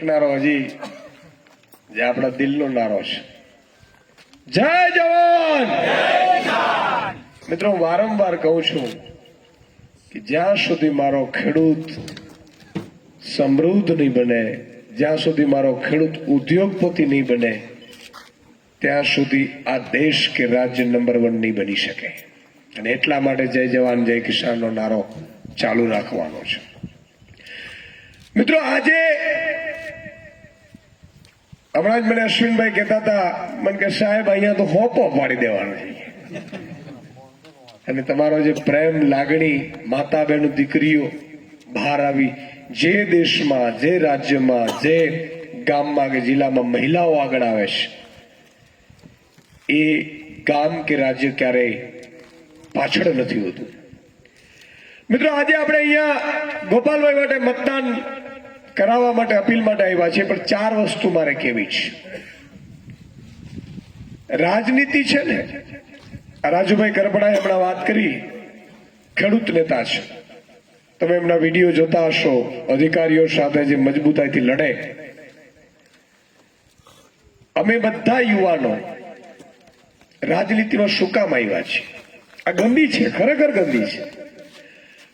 નારો હજી જે આપણા દિલનો નારો છે, જય જવાન. મિત્રો વારંવાર કહું છું કે જ્યાં સુધી મારો ખેડૂત સમૃદ્ધ નહીં બને, જ્યાં સુધી મારો ખેડૂત ઉદ્યોગપતિ નહીં બને, ત્યાં સુધી આ દેશ કે રાજ્ય નંબર 1 નહીં બની શકે. અને એટલા માટે જય જવાન જય કિસાનનો નારો ચાલુ રાખવાનો છે. મિત્રો આજે હમણાં જ મને અશ્વિનભાઈ કહેતા હતા, મને કે સાહેબ અહીંયા તો હોપો પાડી દેવાનો છે. અને તમારો જે પ્રેમ લાગણી માતા બહેનો દીકરીઓ બહાર આવી જે દેશમાં, જે રાજ્યમાં, જે ગામમાં કે જિલ્લામાં મહિલાઓ આગળ આવે છે, એ ગામ કે રાજ્ય ક્યારેય પાછળ નથી હોતું. મિત્રો આજે આપણે અહીંયા ગોપાલભાઈ માટે મતદાન કરાવવા માટે અપીલ માટે આવ્યા છે, પણ 4 વસ્તુ મારે કહેવી છે. રાજનીતિ છે ને, રાજુભાઈ કરપડાએ હમણાં વાત કરી, ખેડૂત નેતા છે. તમે એમના વિડીયો જોતા હશો, અધિકારીઓ સાથે જે મજબૂતાઈથી લડે. અમે બધા યુવાનો રાજનીતિમાં શું કામ આવ્યા છીએ? આ ગંદી છે, ખરેખર ગંદી છે.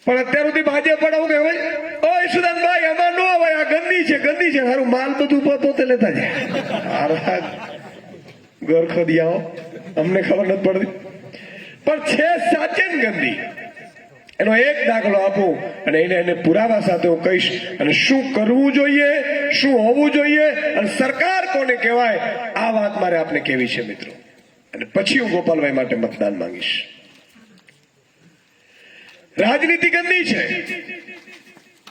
પણ અત્યાર સુધી ભાજપ પણ આવું કહેવાય, ઓ ઈશુદાનભાઈ આમાં ન આવે, આ ગંદી છે, ગંદી છે. સારું માલ બધું પોતે લેતા જાય. ઘર ખોદી આવો, અમને ખબર નથી પડતી, પણ છે સાચે ને ગંદી. એનો એક દાખલો આપું અને એને પુરાવા સાથે હું કહીશ, અને શું કરવું જોઈએ, શું હોવું જોઈએ, અને સરકાર કોને કહેવાય, આ વાત મારે આપને કહેવી છે મિત્રો. અને પછી હું ગોપાલભાઈ માટે મતદાન માંગીશ. રાજનીતિ ગંદી છે.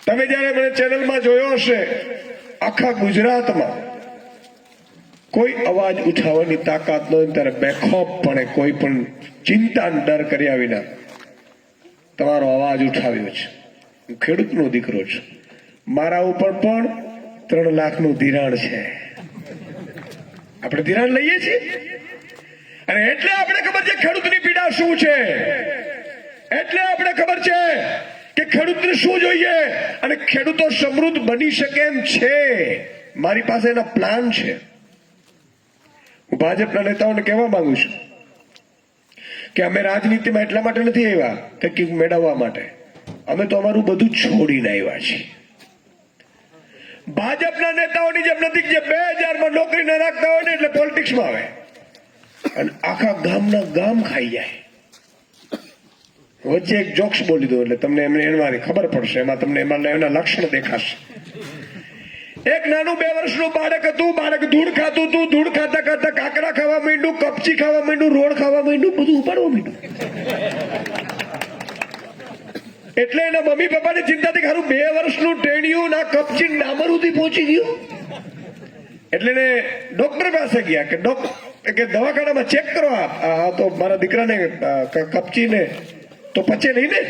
તમે જયારે મને ચેનલમાં જોયો હશે, આખા ગુજરાતમાં કોઈ અવાજ ઉઠાવવાની તાકાત ન હોય ત્યારે બેખોફપણે કોઈ પણ ચિંતા ડર કર્યા વિના તમારો અવાજ ઉઠાવ્યો છે. હું ખેડૂતનો દીકરો છું. મારા ઉપર પણ 3 લાખનું ધિરાણ છે. આપણે ધિરાણ લઈએ છીએ, અને એટલે આપણે ખબર છે ખેડૂતની પીડા શું છે. એટલે આપણે ખબર છે કે ખેડૂતને શું જોઈએ, અને ખેડૂતો સમૃદ્ધ બની શકે એમ છે. મારી પાસે એના પ્લાન છે. હું ભાજપના નેતાઓને કહેવા માંગુ છું કે અમે રાજનીતિમાં એટલા માટે નથી આવ્યા કે મેળવવા માટે. અમે તો અમારું બધું છોડીને આવ્યા છીએ. ભાજપના નેતાઓની જેમ નથી જે 2000માં નોકરી ના રાખતા હોય ને એટલે પોલિટિક્સમાં આવે અને આખા ગામના ગામ ખાઈ જાય. વચ્ચે એક જોક્સ બોલી દો એટલે તમને એમાં ખબર પડશે, એમાં તમને એના લક્ષણ દેખાશે. એક નાનું 2 વર્ષનું બાળક હતું. બાળક ધૂળ ખાતું હતું. ધૂળ ખાતા ખાતા કાકડા ખાવા માંડ્યું, કપચી ખાવા માંડ્યું, રોડ ખાવા માંડ્યું, બધું ઉપાડવા માંડ્યું. એટલે એના મમ્મી પપ્પાની ચિંતા હતી કે હારું 2 વર્ષનું ટેણિયું ના કપચી ડામર સુધી પહોંચી ગયું. એટલે એને ડોક્ટર પાસે ગયા કે દવાખાનામાં ચેક કરો, આ તો મારા દીકરાને કપચીને તો પચે નહીં ને.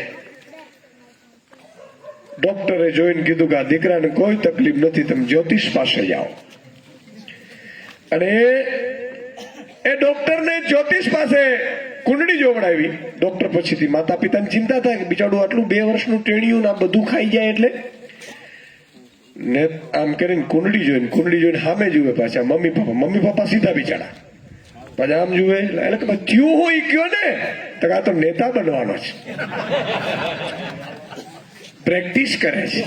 ડોક્ટરે જોઈને કીધું કે આ દીકરાને કોઈ તકલીફ નથી, તમે જ્યોતિષ પાસે જાઓ. અને એ ડોક્ટરને જ્યોતિષ પાસે કુંડળી જોવડાવી. ડોક્ટર પછીથી માતા પિતાની ચિંતા થાય કે બિચારું આટલું 2 વર્ષનું ટેણિયું ના બધું ખાઈ જાય, એટલે ને આમ કરીને કુંડળી જોઈને સામે જુએ. પાછા મમ્મી પપ્પા સીધા બિચારા પાછા આમ જુએ. એટલે કે થયું હોય કયો ને, તો આ તો નેતા બનવાનો છે. પ્રેક્ટિસ કરે છે.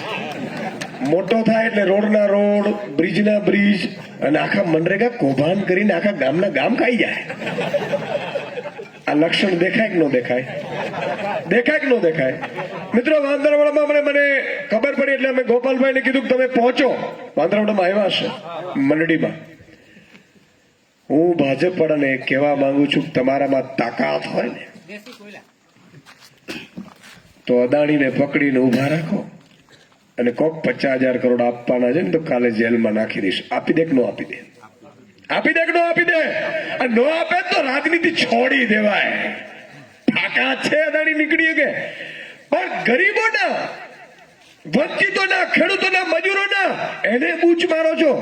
મોટો થાય એટલે રોડના રોડ, બ્રિજના બ્રિજ, અને આખા મનરેગા કૌભાંડ કરીને આખા ગામના ગામ ખાઈ જાય. આ લક્ષણ દેખાય કે ન દેખાય? દેખાય કે ન દેખાય? મિત્રો વાંદરવાડામાં મને ખબર પડી એટલે અમે ગોપાલભાઈને કીધું કે તમે પહોંચો. વાંદરવાડામાં આવ્યા હશે મંડળીમાં. હું ભાજપ વાળાને કહેવા માંગુ છું કે તમારામાં તાકાત હોય ને તો અદાણીને પકડીને ઉભા રાખો, અને કોક 50,000 કરોડ આપવાના છે ને તો કાલે જેલમાં નાખી દઈશ. આપી દે કે ન આપી દે? આપી દે કે ન આપી દે? અને ન આપે તો રાજનીતિ છોડી દેવાય. તાકાત છે અદાણી નીકળી કે, પણ ગરીબોના, વંચિતોના, ખેડૂતોના, મજૂરોના એને બૂચ મારો છો.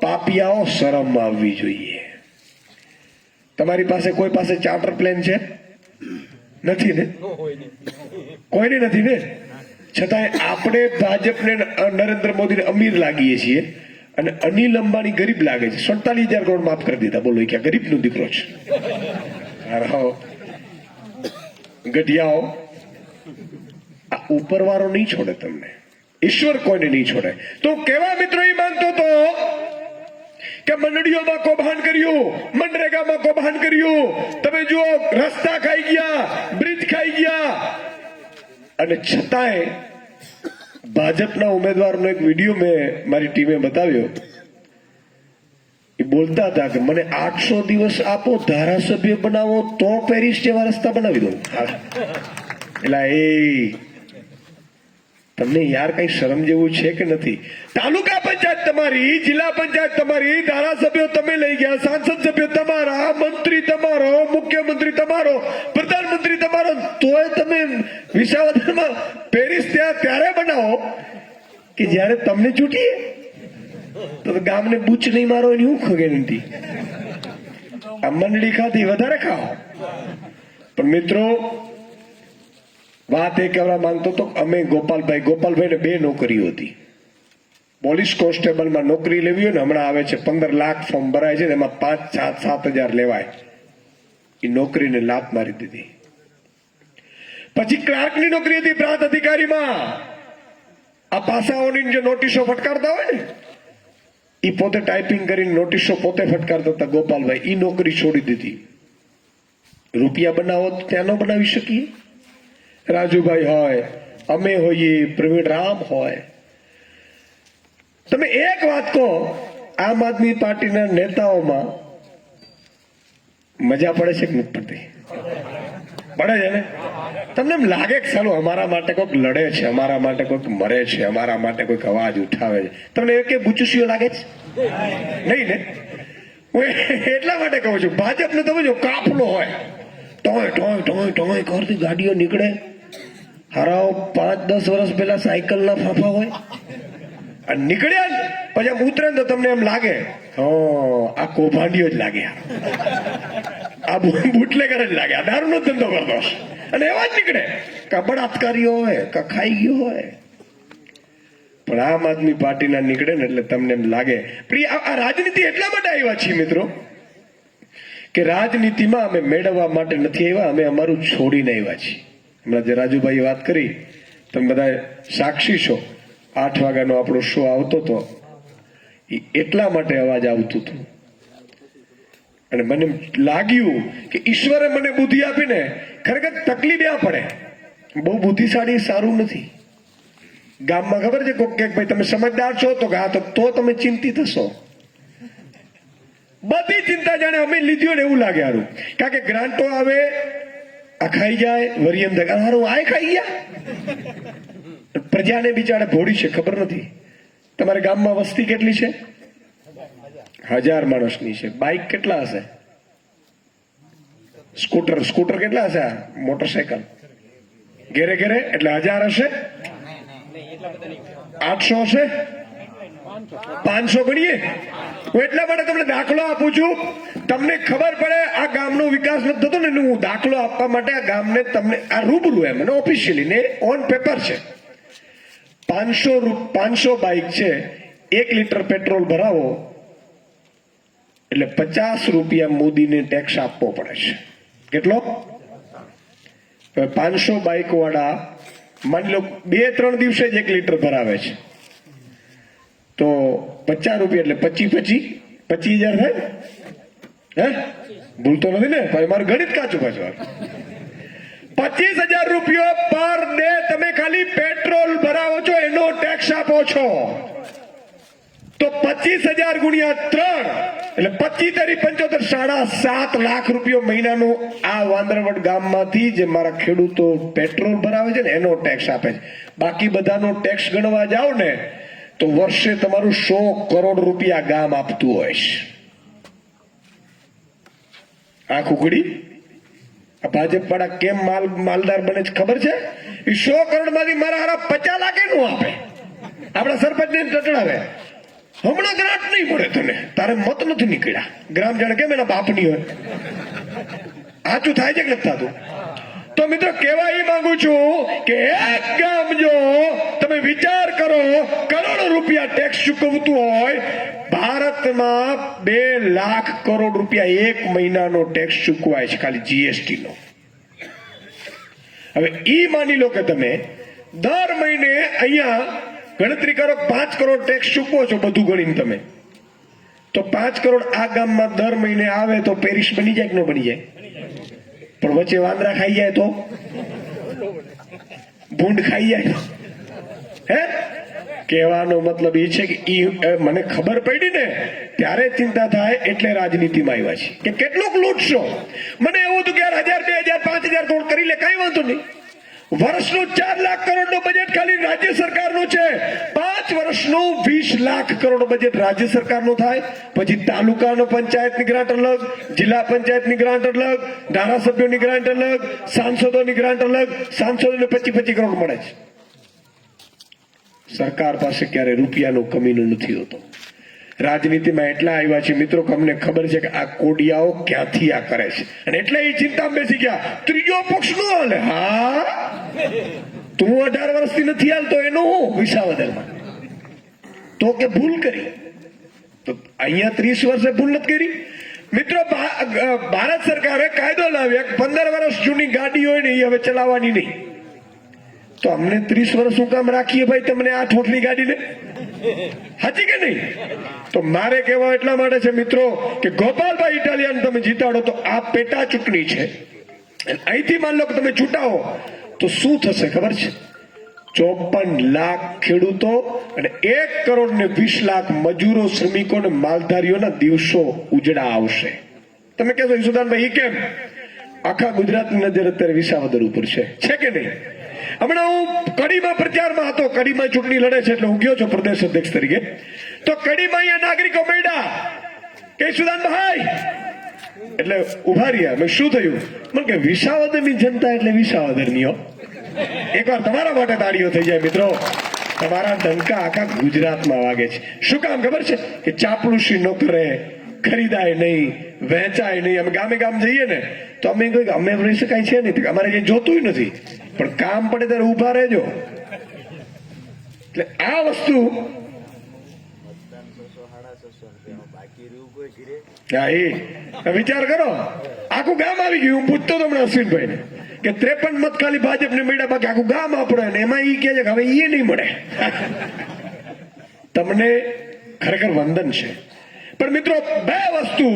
પાપિયાઓ શરમ આવવી જોઈએ. તમારી પાસે કોઈ પાસે ચાર્ટર પ્લેન છે? નથી ને? કોઈને નથી ને? છતાંય આપણે ભાજપને, નરેન્દ્ર મોદીને અમીર લાગીએ છીએ, અને અનિલ અંબાણી ગરીબ લાગે છે, 47,000 કરોડ માફ કરી દીધા. બોલો ક્યાં ગરીબ નો દીકરો છે? ગઢિયાઓ, આ ઉપરવાળો નહીં છોડે તમને, ઈશ્વર કોઈને નહીં છોડે. તો કેવા મિત્રો એ માનતો તો કે મંડળીઓમાં કૌભાંડ કર્યું, મનરેગામાં કૌભાંડ કર્યું, તમે જુઓ રસ્તા ખાઈ ગયા, બ્રિજ ખાઈ ગયા, અને છતાંય ભાજપના ઉમેદવારનો એક વિડીયો મેં મારી ટીમે બતાવ્યો. એ બોલતા હતા કે મને 800 દિવસ આપો, ધારાસભ્ય બનાવો તો પેરિસ જેવા રસ્તા બનાવી દઉં. એટલે એ તમને યાર કઈ શરમ જેવું છે કે નથી? તાલુકા પંચાયત તમારી, જિલ્લા પંચાયત તમારી, ધારાસભ્યો તમે લઈ ગયા, સાંસદ સભ્ય તમારા, મંત્રી તમારો, મુખ્યમંત્રી તમારો, પ્રધાનમંત્રી તમારો, તોય તમે વિસાવદરમાં પેરિસ ત્યારે બનાવો કે જ્યારે તમને ચૂંટીએ. તો ગામને બૂચ નહીં મારો એની હું ગેરંટી? આ મંડળી ખાતી વધારે ખાઓ. પણ મિત્રો વાત એ કહેવા માંગતો તો અમે ગોપાલભાઈને 2 નોકરીઓ હતી. પોલીસ કોન્સ્ટેબલમાં નોકરી લેવી હોય ને, હમણાં આવે છે 15 લાખ ફોર્મ ભરાય છે, એમાં 5-7 હજાર લેવાય. એ નોકરીને લાત મારી દીધી. પછી ક્લાર્કની નોકરી હતી પ્રાંત અધિકારીમાં. આ પાસાઓની જે નોટિસો ફટકારતા હોય ને, એ પોતે ટાઈપિંગ કરીને નોટિસો પોતે ફટકારતા હતા ગોપાલભાઈ. એ નોકરી છોડી દીધી. રૂપિયા બનાવો ત્યાં ન બનાવી શકીએ? રાજુભાઈ હોય, અમે હોઈએ, પ્રવીણ રામ હોય. તમે એક વાત કહો, આમ આદમી પાર્ટીના નેતાઓમાં મજા પડે છે કે નથી પડતી? પડે છે ને? તમને એમ લાગે કે ચાલો અમારા માટે કોઈક લડે છે, અમારા માટે કોઈક મરે છે, અમારા માટે કોઈક અવાજ ઉઠાવે છે? તમને એ કે બુચુસીઓ લાગે છે? નહીં ને? હું એટલા માટે કહું છું, ભાજપને તમે જો કાફલો હોય, ટોય ટોય ટોય ટોય કરતી ગાડીઓ નીકળે, હરાવ 5-10 વર્ષ પહેલા સાયકલના ફાફા હોય, અને નીકળ્યા ને પછી આમ ઉતરે તો તમને એમ લાગે આ કૌભાંડીઓ જ લાગે, આ બુટલેગર જ લાગે, આ દારૂનો ધંધો કરતો, અને એવા જ નીકળે. કા બળાત્કારીઓ હોય, કા ખાઈ ગયો હોય. પણ આમ આદમી પાર્ટીના નીકળે ને એટલે તમને એમ લાગે. આ રાજનીતિ એટલા માટે આવ્યા છીએ મિત્રો કે રાજનીતિમાં અમે મેળવવા માટે નથી આવ્યા, અમે અમારું છોડીને આવ્યા છીએ. હમણાં જે રાજુભાઈએ વાત કરી, તમે બધા સાક્ષી છો, 8 વાગ્યાનો આપણો શો આવતો હતો, એ એટલા માટે અવાજ આવતું હતું. અને મને લાગ્યું કે ઈશ્વરે મને બુદ્ધિ આપીને ખરેખર તકલીફ આ પડે. બહુ બુદ્ધિશાળી સારું નથી. ગામમાં ખબર છે કોક કે ભાઈ તમે સમજદાર છો, તો હા તો તમે ચિંતિત હશો. બધી ચિંતા જાણે અમે લીધી ને એવું લાગે હારું. કારણ કે ગ્રાન્ટો આવે, આ ખાઈ જાય, વરી એમ થાય હારું આ ખાઈ ગયા. પ્રજાને બિચારે ભોળી છે, ખબર નથી. તમારા ગામમાં વસ્તી કેટલી છે? 1000 માણસની છે. બાઇક કેટલા હશે? સ્કૂટર કેટલા હશે? મોટરસાયકલ ઘેરે ઘેરે એટલે 1000 હશે, 800 હશે, 500 ગણીએ. હું એટલા માટે તમને દાખલો આપું છું, તમને ખબર પડે આ ગામનો વિકાસ નથી થતો ને. હું દાખલો આપવા માટે આ ગામને તમને આ રૂબરૂ એમ ઓફિશિયલી ને ઓન પેપર છે. 500 બાઇક છે, 1 લીટર પેટ્રોલ ભરાવો એટલે 50 રૂપિયા મોદીને ટેક્સ આપવો પડે છે. કેટલો? 500 બાઇક વાળા માની લો 2-3 દિવસે જ 1 લીટર ભરાવે છે, તો 50 રૂપિયા એટલે 25,000 થાય. હે ભૂલતો નથી ને ભાઈ? મારું ગણિત કાચું પાછું. 25,000 રૂપિયા પર ડે તમે ખાલી પેટ્રોલ ભરાવો છો, એનો ટેક્સ આપો છો. તો 25,000 ગુણ્યા 3 એટલે 25-75 7.5 લાખ રૂપિયા મહિનાનો આ વાંદરવડ ગામમાંથી જે મારા ખેડૂતો પેટ્રોલ ભરાવે છે ને એનો ટેક્સ આપે છે. બાકી બધાનો ટેક્સ ગણવા જાઓ ને તો વર્ષે તમારું 100 કરોડ રૂપિયા ગામ આપતું હોય છે. આ કુકડી આ ભાજપ વાળા કેમ માલદાર બને છે ખબર છે? એ 100 કરોડ માંથી મારા હારા 50 લાખ નું આપે. આપણા સરપંચ ને ટટડાવે, હમણાં ગ્રાન્ટ નહીં મળે તને, તારે મત નથી નીકળ્યા. ગ્રામ જાણે કેમ એના બાપની હોય. સાચું થાય છે કે નથી થતું? તો મિત્રો કહેવા એ માંગુ છું કે એક ગામ જો તમે વિચાર કરો કરોડો રૂપિયા ટેક્સ ચૂકવતું હોય, ગામમાં 2 લાખ કરોડ રૂપિયા એક મહિનાનો ટેક્સ ચૂકવાય છે, ખાલી જીએસટી નો. હવે ઈ માની લો કે તમે દર મહિને અહીંયા ગણતરી કરો 5 કરોડ ટેક્સ ચૂકવો છો, બધું ગણીને તમે, તો 5 કરોડ આ ગામમાં દર મહિને આવે તો પેરિસ બની જાય કે ન બની જાય? પણ વચ્ચે વાંદરા ખાઈ જાય તો, ભૂંડ ખાઈ જાય તો, હે? કહેવાનો મતલબ એ છે કે મને ખબર પડી ને ત્યારે ચિંતા થાય, એટલે રાજનીતિમાં આવ્યા છે કે કેટલુંક લૂંટશો. મને એવું હતું કે 1000, 2000, 5000 કરોડ કરી લે, કઈ વાંધો નહીં. વર્ષનું 4 લાખ કરોડનું બજેટ ખાલી રાજ્ય સરકારનું છે. 5 વર્ષનું 20 લાખ કરોડ બજેટ રાજ્ય સરકારનું થાય. પછી તાલુકાનો પંચાયતની ગ્રાન્ટ અલગ, જિલ્લા પંચાયતની ગ્રાન્ટ અલગ, ધારાસભ્યોની ગ્રાન્ટ અલગ, સાંસદોની ગ્રાન્ટ અલગ. સાંસદોને 25 કરોડ મળે છે. સરકાર પાસે ક્યારે રૂપિયાનો કમીનો નથી હોતો. રાજનીતિમાં એટલા આવ્યા છે મિત્રો કે અમને ખબર છે કે આ કોડિયાઓ ક્યાંથી આ કરે છે, અને એટલે એ ચિંતામાં બેસી ગયા ત્રીજો પક્ષ નો હાલે. હા, તું 18 વર્ષથી નથી હાલતો એનો હું વિસાવદરમાં તો કે ભૂલ કરી, તો અહીંયા 30 વર્ષે ભૂલ નથી કરી. મિત્રો ભારત સરકારે કાયદો લાવ્યો 15 વર્ષ જૂની ગાડી હોય ને એ હવે ચલાવવાની નહીં. તો અમને 30 વર્ષ શું કામ રાખીએ ભાઈ તમને 8 ફૂટની ગાડીને? હાચી કે નહીં? તો મારે કહેવા એટલા માટે છે મિત્રો કે ગોપાલભાઈ ઇટાલિયાને તમે જીતાડો તો આ પેટા ચૂંટણી છે. અહીંથી માન લો કે તમે ચૂંટાવો તો શું થશે ખબર છે? 54 લાખ ખેડૂતો અને 1 કરોડ ને 20 લાખ મજૂરો, શ્રમિકો અને માલધારીઓના દિવસો ઉજળા આવશે. તમે કહેશો ઈસુદાનભાઈ એ કેમ? આખા ગુજરાતની નજર અત્યારે વિસાવદર ઉપર છે કે નહીં? હમણાં હું કડીમાં પ્રચારમાં હતો, કડીમાં ચૂંટણી લડે છે એટલે હું ગયો છું પ્રદેશ અધ્યક્ષ તરીકે. તો કડીમાં અહીંયા નાગરિકો મળ્યા કે સુદાનભાઈ, એટલે ઉભા રહ્યા. મેં શું થયું? મને કે વિસાવદરની જનતા એટલે વિસાવદરની હો. એકવાર તમારા માટે તાળીઓ થઈ જાય મિત્રો. તમારા ડંકા આખા ગુજરાતમાં વાગે છે. શું કામ ખબર છે? કે ચાપલુસી ન કરે, ખરીદાય નહીં, વહેંચાય નહીં. અમે ગામે ગામ જઈએ ને તો અમે કહ્યું કે અમે રહી શકાય છે નહીં, અમારે કઈ જોતું નથી, પણ કામ પડે ત્યારે ઉભા રહેજો. એટલે આ વસ્તુ વિચાર કરો, આખું ગામ આવી ગયું. હું પૂછતો હતો હમણાં અશ્વિનભાઈ ને કે 53 મત ખાલી ભાજપને મળ્યા, બાકી આખું ગામ આપણો, એમાં ઈ કે છે કે હવે એ નહીં મળે. તમને ખરેખર વંદન છે. પણ મિત્રો 2 વસ્તુ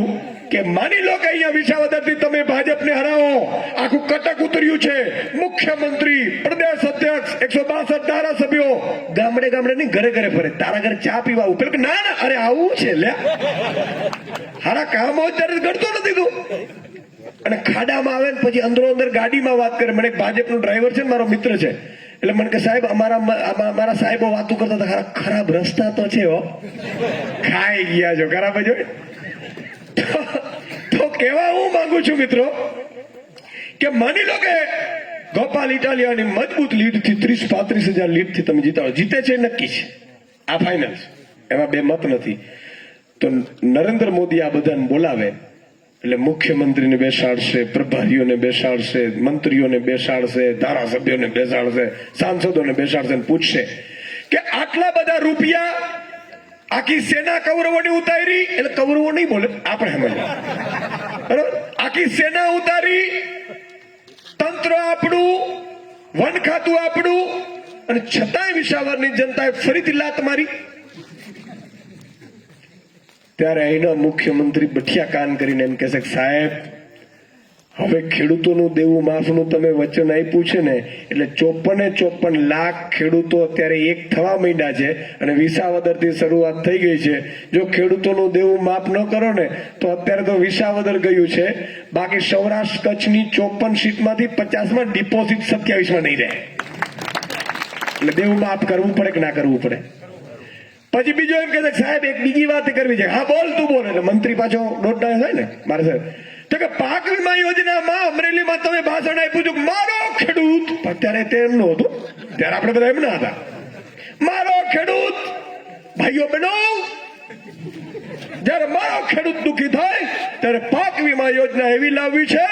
કે માની લો કે અહીંયા વિસાવદરથી તમે ભાજપને હરાવો, આખું કટક ઉતર્યું છે. મુખ્યમંત્રી, પ્રદેશ અધ્યક્ષ, 162 ધારાસભ્યો ગામડે ગામડે નહીં, ઘરે ઘરે ફરે. તારા ઘરે ચા પીવા આવું, પેલું ના ના અરે આવું છે લે, હારા કામ હોય ત્યારે ગણતો નથી તું. અને ખાડામાં આવે ને પછી અંદરો અંદર ગાડીમાં વાત કરે. મને એક ભાજપનો ડ્રાઈવર છે ને, મારો મિત્ર છે, એટલે મને કે સાહેબ અમારા સાહેબો વાતો કરતા હતા, ખરાબ રસ્તા તો છે હો, ખાઈ ગયા છો ખરાબ જ હોય. તો કેવા હું માંગુ છું મિત્રો કે માની લો કે ગોપાલ ઇટાલિયાની મજબૂત લીડથી 30-35 હજાર લીડથી તમે જીતાડો. જીતે છે નક્કી છે, આ ફાઇનલ છે, એમાં 2 મત નથી. તો નરેન્દ્ર મોદી આ બધાને બોલાવે એટલે મુખ્યમંત્રીને બેસાડશે, પ્રભારીઓને બેસાડશે, મંત્રીઓને બેસાડશે, ધારાસભ્યોને બેસાડશે, સાંસદોને બેસાડશે અને પૂછશે કે આટલા બધા રૂપિયા આખી સેના કૌરવોની ઉતારી, એટલે કૌરવો નહીં બોલે, આપણે સમજીએ બરાબર. આખી સેના ઉતારી, તંત્ર આપણું, વન ખાતું આપણું, અને છતાંય વિસાવદરની જનતાએ ફરીથી લાત મારી. ત્યારે અહીંના મુખ્યમંત્રી બઠિયા કાન કરીને એમ કહેશે કે સાહેબ હવે ખેડૂતોનું દેવું માફનું તમે વચન આપ્યું છે ને, એટલે 54 લાખ ખેડૂતો અત્યારે એક થવા માંડ્યા છે અને વિસાવદરથી શરૂઆત થઈ ગઈ છે. જો ખેડૂતોનું દેવું માફ ન કરો ને તો અત્યારે તો વિસાવદર ગયું છે, બાકી સૌરાષ્ટ્ર કચ્છની 54 સીટમાંથી 50માં ડિપોઝિટ 27માં નહીં રહે. એટલે દેવું માફ કરવું પડે કે ના કરવું પડે. પછી બીજો એમ કે સાહેબ એક બીજી વાત કરવી છે. હા બોલ તું બોલ. એટલે મંત્રી પાછો દોડતા થાય ને મારે સાહેબ તો કે પાક વીમા યોજનામાં અમરેલીમાં તમે ભાષણ આપ્યું હતું મારો ખેડૂત, અત્યારે તે એમનું હતું, ત્યારે આપણે બધા એમના હતા. મારો ખેડૂત, ભાઈઓ બહેનો, જયારે મારો ખેડૂત દુઃખી થાય ત્યારે પાક વીમા યોજના એવી લાવવી છે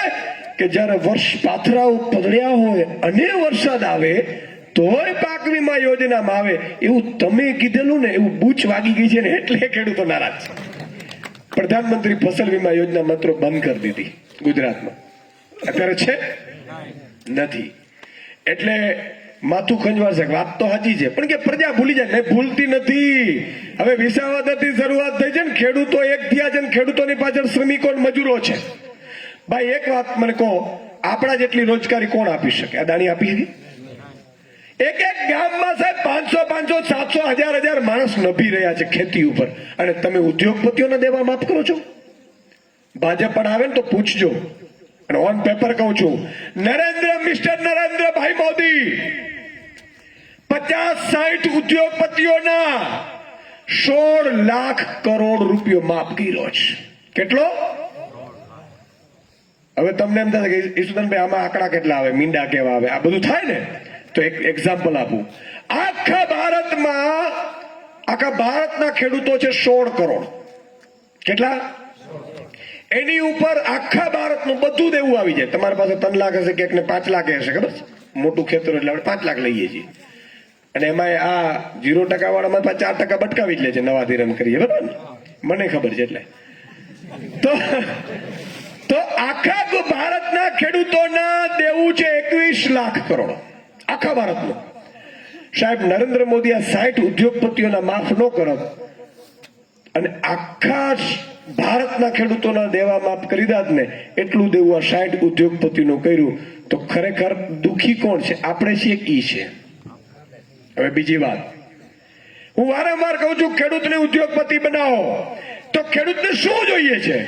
કે જયારે વર્ષ પાથરાઓ પગડ્યા હોય અને વરસાદ આવે તોય પાક વીમા યોજનામાં આવે. એવું તમે કીધેલું ને, એવું બૂચ વાગી ગઈ છે ને, એટલે ખેડૂતો નારાજ છે. પ્રધાનમંત્રી ફસલ વીમા યોજના મિત્રો બંધ કરી દીધી ગુજરાતમાં. અત્યારે છે નથી. એટલે માથું ખંજવાળશે. વાત તો સાચી છે, પણ કે પ્રજા ભૂલી જાય. મેં ભૂલતી નથી. હવે વિસાવદરથી શરૂઆત થઈ છે ને, ખેડૂતો એક થયા છે ને ખેડૂતોની પાછળ શ્રમિકો મજૂરો છે. ભાઈ એક વાત મને કહો, આપણા જેટલી રોજગારી કોણ આપી શકે? અદાણી આપી હતી? એક એક ગામમાં સાહેબ 500 500 700 1000 માણસ નભી રહ્યા છે ખેતી ઉપર, અને તમે ઉદ્યોગપતિઓને દેવા માફ કરો છો? ભાજપ પણ આવે ને તો પૂછજો. અને ઓન પેપર કહું છું, મિસ્ટર નરેન્દ્રભાઈ મોદી 50-60 ઉદ્યોગપતિઓના 16 લાખ કરોડ રૂપિયો માફ કર્યો છે. કેટલો? હવે તમને એમ થાય કે ઈસુદાનભાઈ આમાં આંકડા કેટલા આવે, મીંડા કેવા આવે, આ બધું થાય ને, તો એક એક્ઝામ્પલ આપું. આખા ભારતના ખેડૂતો છે 16 કરોડ. કેટલા? એની ઉપર આખા ભારતનું બધું દેવું આવી જાય. તમારી પાસે 3 લાખ હશે, કે 5 લાખ હશે, ખબર છે? મોટું ખેતર એટલે આપણે 5 લાખ લઈએ છીએ, અને એમાં આ 0% વાળામાં 4% બટકાવી જ લે છે, નવા ધિરાણ કરીએ, બરાબર ને? મને ખબર છે. એટલે તો આખા ભારતના ખેડૂતોના દેવું છે 21 લાખ કરોડ. આખા ભારતનું. સાહેબ નરેન્દ્ર મોદી આ 60 ઉદ્યોગપતિઓના માફ ન કરો અને આખા ભારતના ખેડૂતોના દેવા માફ કરી દાત ને, એટલું દેવું આ 60 ઉદ્યોગપતિનું કર્યું, તો ખરેખર દુખી કોણ છે? આપણે છીએ કે ઈ છે? હવે બીજી વાત, હું વારંવાર કહું છું, ખેડૂતને ઉદ્યોગપતિ બનાવો તો ખેડૂતને શું જોઈએ છે?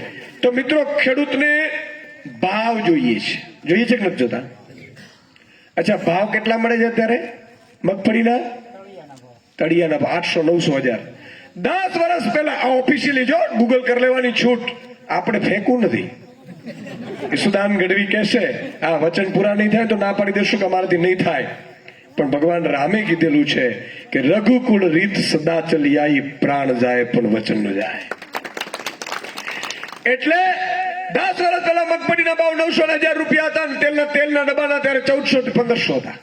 તો મિત્રો ખેડૂતને ભાવ જોઈએ છે. જોઈએ છે કે નથી જોતા? અચ્છા, ભાવ કેટલા મળે છે અત્યારે મગફળીના? તળિયાના ભાવ 800 900 10 વર્ષ પહેલા આ ઓફિશિયલી જો ગૂગલ કરી લેવાની છૂટ, આપણે ફેંકવું નથી. ઈસુદાન ગઢવી કહેશે આ વચન પૂરા નહીં થાય તો ના પાડી દેશું કે અમારાથી નહીં થાય. પણ ભગવાન રામે કીધેલું છે કે રઘુકુળ રીત સદા ચલી આઈ, પ્રાણ જાય પણ વચન ન જાય. એટલે 10 વર્ષ પહેલા મગફળીના ભાવ 900 રૂપિયા હતા, અને તેલના ડબ્બાના ત્યારે 1400 1500 હતા.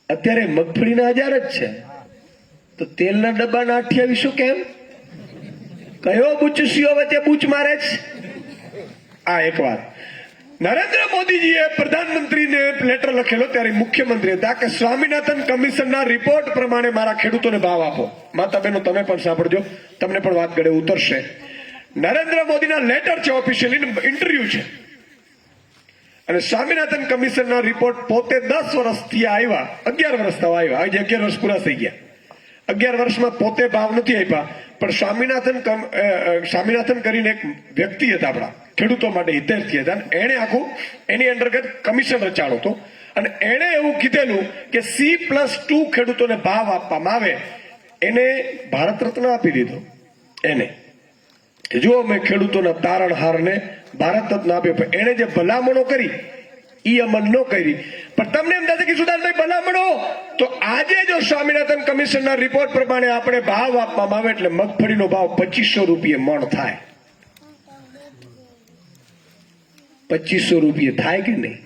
અત્યારે મગફળીના 1000 જ છે, તો તેલના ડબ્બાના 2800 કેમ? કયો બુચસીઓ વચ્ચે બૂચ મારે છે? આ એક વાત. નરેન્દ્ર મોદીજીએ પ્રધાનમંત્રીને લેટર લખેલો, ત્યારે મુખ્યમંત્રી હતા, કે સ્વામિનાથન કમિશનના રિપોર્ટ પ્રમાણે મારા ખેડૂતોને ભાવ આપો. માતા બહેનો તમે પણ સાંભળજો, તમને પણ વાત ગળે ઉતરશે. નરેન્દ્ર મોદીના લેટર છે, ઓફિશિયલી ઇન્ટરવ્યુ છે. અને સ્વામિનાથન કમિશનના રિપોર્ટ પોતે 10 વર્ષથી આવ્યા, 11 વર્ષ થવા આવ્યા, આજે 11 વર્ષ પૂરા થઈ ગયા. 11 વર્ષમાં પોતે ભાવ નથી આપ્યા, પણ સ્વામિનાથન કરીને એક વ્યક્તિ હતા આપણા ખેડૂતો માટે હિતેશી હતા, એણે આખું એની અંતર્ગત કમિશન રચાણું હતું, અને એણે એવું કીધેલું કે C+2 ખેડૂતોને ભાવ આપવામાં આવે. એને ભારત રત્ન આપી દીધો. એને જો મેં ખેડૂતોના તારણહારને ભારત રત્ન આપ્યો, પણ એને જે ભલામણો કરી એ અમલ ન કરી. પણ તમને એમ થશે કે સુદાનભાઈ ભલામણો, તો આજે જો સ્વામિનાથન કમિશનના રિપોર્ટ પ્રમાણે આપણે ભાવ આપવામાં આવે, એટલે મગફળીનો ભાવ 2500 રૂપિયે મણ થાય. 2500 રૂપિયે થાય કે નહીં?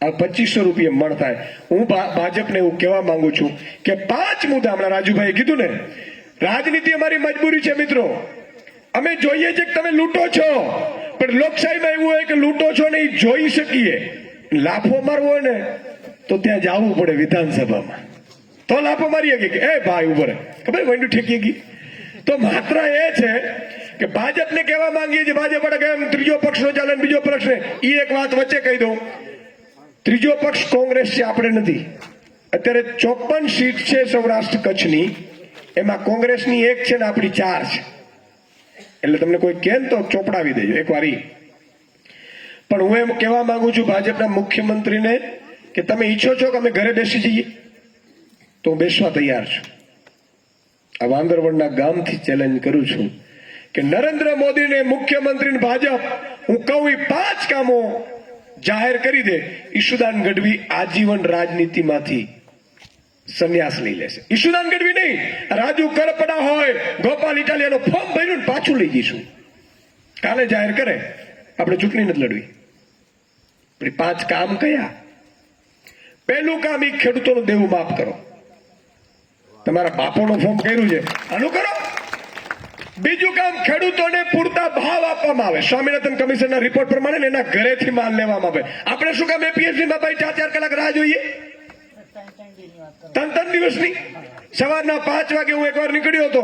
આ 2500 રૂપિયે મણ થાય. હું ભાજપને એવું કહેવા માંગુ છું કે 5 મુદ્દા, હમણાં રાજુભાઈએ કીધું ને, રાજનીતિ અમારી મજબૂરી છે મિત્રો. અમે જોઈએ છે કે તમે લૂંટો છો, પણ લોકશાહીમાં એવું હોય કે લૂંટો છો ને એ જોઈ શકીએ. લાફો મારવો હોય ને તો ત્યાં જવું પડે વિધાનસભામાં, તો લાફો મારીએ કે એ ભાઈ ઉભો રહે, ખબર વંડું ઠેકી ગઈ. તો માત્ર એ છે કે ભાજપને કહેવા માંગીએ છીએ, ભાજપ કેમ ત્રીજો પક્ષનો ચાલે બીજો પક્ષ ને, એ એક વાત વચ્ચે કહી દઉં, ત્રીજો પક્ષ કોંગ્રેસ છે, આપણે નથી. અત્યારે 54 સીટ છે સૌરાષ્ટ્ર કચ્છની, એમાં કોંગ્રેસની 1 છે ને આપણી 4 છે. એટલે તમને કોઈ કહે તો ચોપડાવી દેજો એક વાર. પણ હું એમ કહેવા માંગુ છું ભાજપના મુખ્યમંત્રીને કે તમે ઈચ્છો છો કે અમે ઘરે બેસી જઈએ, તો હું બેસવા તૈયાર છું. આ વાંદરવડના ગામથી ચેલેન્જ કરું છું કે નરેન્દ્ર મોદીને મુખ્યમંત્રીને ભાજપ, હું કહું એ 5 કામો જાહેર કરી દે, ઈશુદાન ગઢવી આજીવન રાજનીતિમાંથી સંન્યાસ લઈ લેશે. ઈશુદાન ગઢવી નહીં, રાજુ કરપડા હોય, ગોપાલ ઇટાલિયાનો ફોર્મ ભર્યું ને પાછું લઈ જઈશું. કાલે જાહેર કરે, આપણે ચૂંટણી નથી લડવી. 5 કામ કયા? પહેલું કામ એ ખેડૂતોનું દેવું માફ કરો. તમારા બાપોનું ફોર્મ કર્યું છે, આનું કરો. બીજું કામ, ખેડૂતોને પૂરતા ભાવ આપવામાં આવે. સ્વામિનાથન કમિશનના રિપોર્ટ પ્રમાણે એના ઘરેથી માલ લેવામાં આવે. આપણે શું કામ એપીએમસી માં ભાઈ 4-4 કલાક રાહ જોઈએ? 3 દિવસની. સવારના 5 વાગે હું એકવાર નીકળ્યો હતો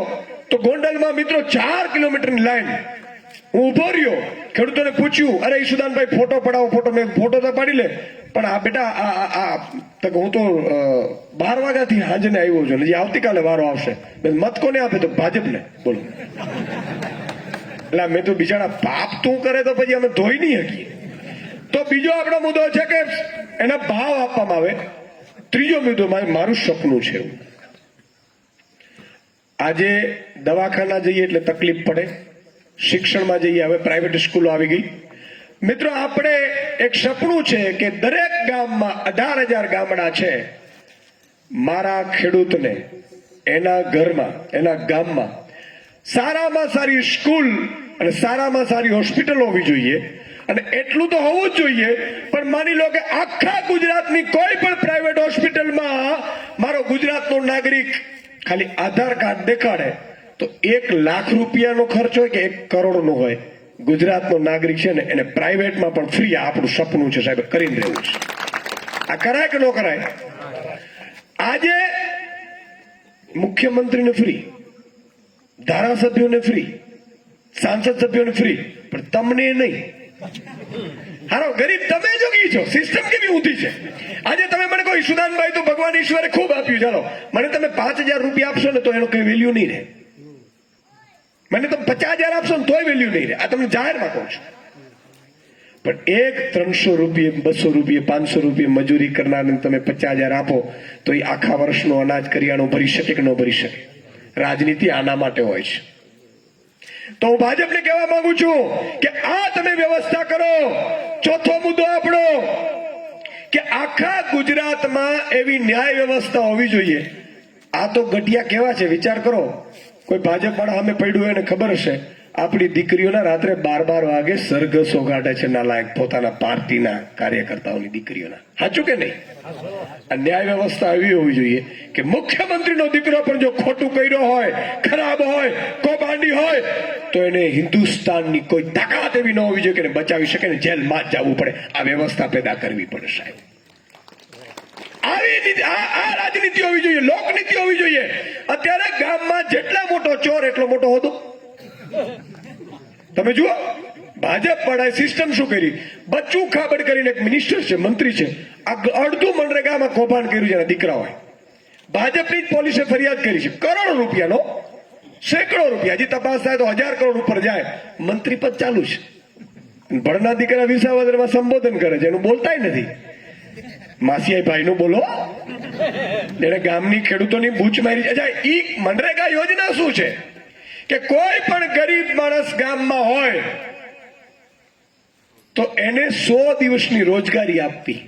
તો ગોંડલમાં મિત્રો 4 કિલોમીટરની લાઈન. હું ઉભો રહ્યો, ખેડૂતોને પૂછ્યું, અરે ઈશુદાનભાઈ ફોટો પડાવો, ફોટો. મેં ફોટો તો પાડી લે, પણ આ બેટા હું તો 12 વાગ્યાથી હાજને આવ્યો છું, હજી આવતીકાલે વારો આવશે. મત કોને આપે? તો ભાજપને. બોલો. એટલે મેં તો બિચારા પાપ તું કરે તો પછી અમે ધોઈ નહીં શકીએ. તો બીજો આપણો મુદ્દો છે કે એના ભાવ આપવામાં આવે. ત્રીજો મુદ્દો મારું સપનું છે. આજે દવાખાના જઈએ એટલે તકલીફ પડે, શિક્ષણમાં જઈએ, હવે પ્રાઇવેટ સ્કૂલો આવી ગઈ. મિત્રો, આપણે એક સપનું છે કે દરેક ગામમાં 18,000 ગામડા છે. મારા ખેડૂતને એના ઘરમાં, એના ગામમાં સારામાં સારી સ્કૂલ અને સારામાં સારી હોસ્પિટલ હોવી જોઈએ. અને એટલું તો હોવું જ જોઈએ. પણ માની લો કે આખા ગુજરાતની કોઈ પણ પ્રાઇવેટ હોસ્પિટલમાં મારો ગુજરાતનો નાગરિક ખાલી આધાર કાર્ડ દેખાડે તો 1 લાખ રૂપિયાનો ખર્ચ હોય કે 1 કરોડનો હોય, ગુજરાતનો નાગરિક છે ને એને પ્રાઇવેટમાં પણ ફ્રી. આપણું સપનું છે સાહેબ, કરીને રહેવું છે. આ કરાય કે ન કરાય? આજે મુખ્યમંત્રીને ફ્રી, ધારાસભ્યોને ફ્રી, સાંસદ સભ્યોને ફ્રી, પણ તમને નહીં. હારો ગરીબ તમે જોગી છો. સિસ્ટમ કેવી ઊંધી છે. આજે તમે મને કહો ઈશુદાનભાઈ તો ભગવાન ઈશ્વરે ખૂબ આપ્યું, ચાલો મને તમે 5,000 રૂપિયા આપશો ને તો એનો કઈ વેલ્યુ નહીં રહે. મને તમે 50,000 આપશો ને તોય વેલ્યુ નહીં રહે. આ તમને જાહેરમાં કહું છું. પણ 300 રૂપિયા, 200 રૂપિયા, 500 રૂપિયા મજૂરી કરનારને તમે 50,000 આપો તો એ આખા વર્ષનો અનાજ કરિયાણું ભરી શકે કે ન ભરી શકે? રાજનીતિ આના માટે હોય છે. તો હું ભાજપને કહેવા માંગુ છું કે આ તમે વ્યવસ્થા કરો. ચોથો મુદ્દો આપણો કે આખા ગુજરાતમાં એવી ન્યાય વ્યવસ્થા હોવી જોઈએ. આ તો ગઢિયા કેવા છે વિચાર કરો. કોઈ ભાજપ વાળા સામે પડ્યું હોય એને ખબર હશે, આપણી દીકરીઓના રાત્રે 12 વાગે સરઘસો કાઢે છે નાલાયક, પોતાના પાર્ટીના કાર્યકર્તાઓની દીકરીઓના. સાચું કે નહીં? આ ન્યાય વ્યવસ્થા એવી હોવી જોઈએ કે મુખ્યમંત્રીનો દીકરો પણ જો ખોટું કર્યો હોય, ખરાબ હોય, કૌભાંડી હોય તો એને હિન્દુસ્તાનની કોઈ તાકાત એવી ન હોવી જોઈએ કે એને બચાવી શકે ને જેલમાં જ જવું પડે. આ વ્યવસ્થા પેદા કરવી પડે સાહેબ. આ રાજનીતિ હોવી જોઈએ, લોકનીતિ હોવી જોઈએ. અત્યારે ગામમાં જેટલા મોટો ચોર એટલો મોટો હોતો. તમે જુઓ ભાજપ વાળાએ સિસ્ટમ શું કરી. બચ્ચું ખાબડ કરીને એક મિનિસ્ટર છે, મંત્રી છે, આ અડધું મનરેગામાં કૌભાંડ કર્યું છે. દીકરાઓએ ભાજપની જ પોલીસે ફરિયાદ કરી છે. કરોડો રૂપિયાનો, સેંકડો રૂપિયા. હજી તપાસ થાય તો 1000 કરોડ ઉપર જાય. મંત્રી પદ ચાલુ છે. ભણના દીકરા વિસાવદરમાં સંબોધન કરે છે, એનું બોલતાય નથી. માસિયાઈ ભાઈ નું બોલો, જેને ગામની ખેડૂતોની બૂચ મારી. અચ્છા, ઈ મનરેગા યોજના શું છે કે કોઈ પણ ગરીબ માણસ ગામમાં હોય તો એને 100 દિવસની રોજગારી આપવી.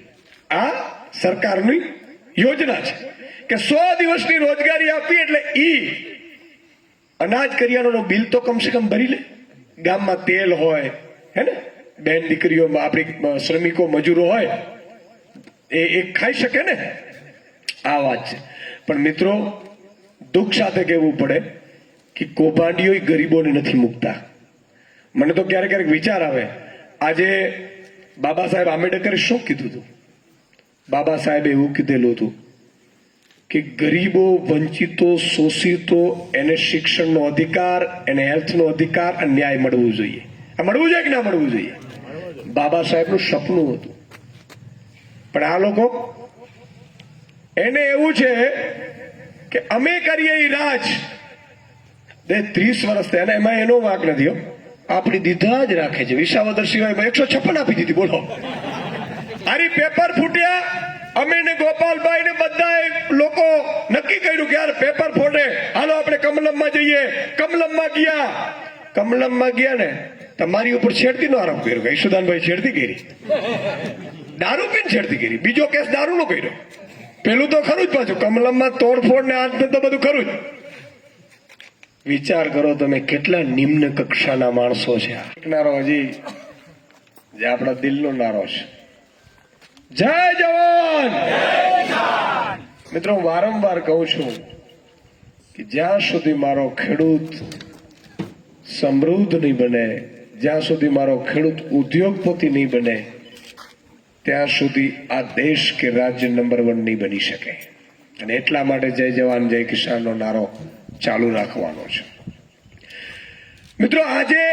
આ સરકારની યોજના છે કે 100 દિવસની રોજગારી આપવી. એટલે ઈ અનાજ કરિયાણાનો બિલ તો કમસે કમ ભરી લે. ગામમાં તેલ હોય, હે ને, બેન દીકરીઓ, આપણી શ્રમિકો મજૂરો હોય, એ ખાઈ શકે ને. આ વાત છે. પણ મિત્રો, દુઃખ સાથે કહેવું પડે કે કૌભાંડીઓ ગરીબોને નથી મૂકતા. મને તો ક્યારેક ક્યારેક વિચાર આવે, આજે બાબા સાહેબ આંબેડકરે શું કીધું હતું? બાબા સાહેબે એવું કીધેલું હતું કે ગરીબો, વંચિતો, શોષિતો, એને શિક્ષણનો અધિકાર, એને હેલ્થનો અધિકાર અને ન્યાય મળવું જોઈએ. આ મળવું જોઈએ કે ના મળવું જોઈએ? બાબા સાહેબનું સપનું હતું. પણ આ લોકો, એને એવું છે કે અમે કરીએ એ રાજ. 30 વર્ષ થયા, એમાં એનો વાંક નથી. આપણી દીધા જ રાખે છે. વિસાવદર સિવાય 156 આપી દીધી. બોલો, આરી પેપર ફૂટ્યા. અમે ને ગોપાલભાઈ ને બધા લોકો નક્કી કર્યું કે યાર પેપર ફોટે, હાલો આપણે કમલમમાં જઈએ. કમલમમાં ગયા ને, તમારી ઉપર છેડતીનો આરોપ કર્યો કે ઈશુદાનભાઈ છેડતી કરી. દારૂ પીને છેડતી કરી. બીજો કેસ દારૂનો કર્યો. પેલું તો ખરું જ. પાછું કમલમમાં તોડફોડ ને આજ તો બધું ખરું જ. વિચાર કરો તમે કેટલા નિમ્ન કક્ષાના માણસો છે. નારો હજી જે આપણા દિલનો નારો છે. જય જવાન. મિત્રો, વારંવાર કહું છું કે જ્યાં સુધી મારો ખેડૂત સમૃદ્ધ નહીં બને, જ્યાં સુધી મારો ખેડૂત ઉદ્યોગપતિ નહીં બને, ત્યાં સુધી આ દેશ કે રાજ્ય નંબર 1 નહીં બની શકે. અને એટલા માટે જય જવાન જય કિસાનનો નારો ચાલુ રાખવાનો છે. મિત્રો, આજે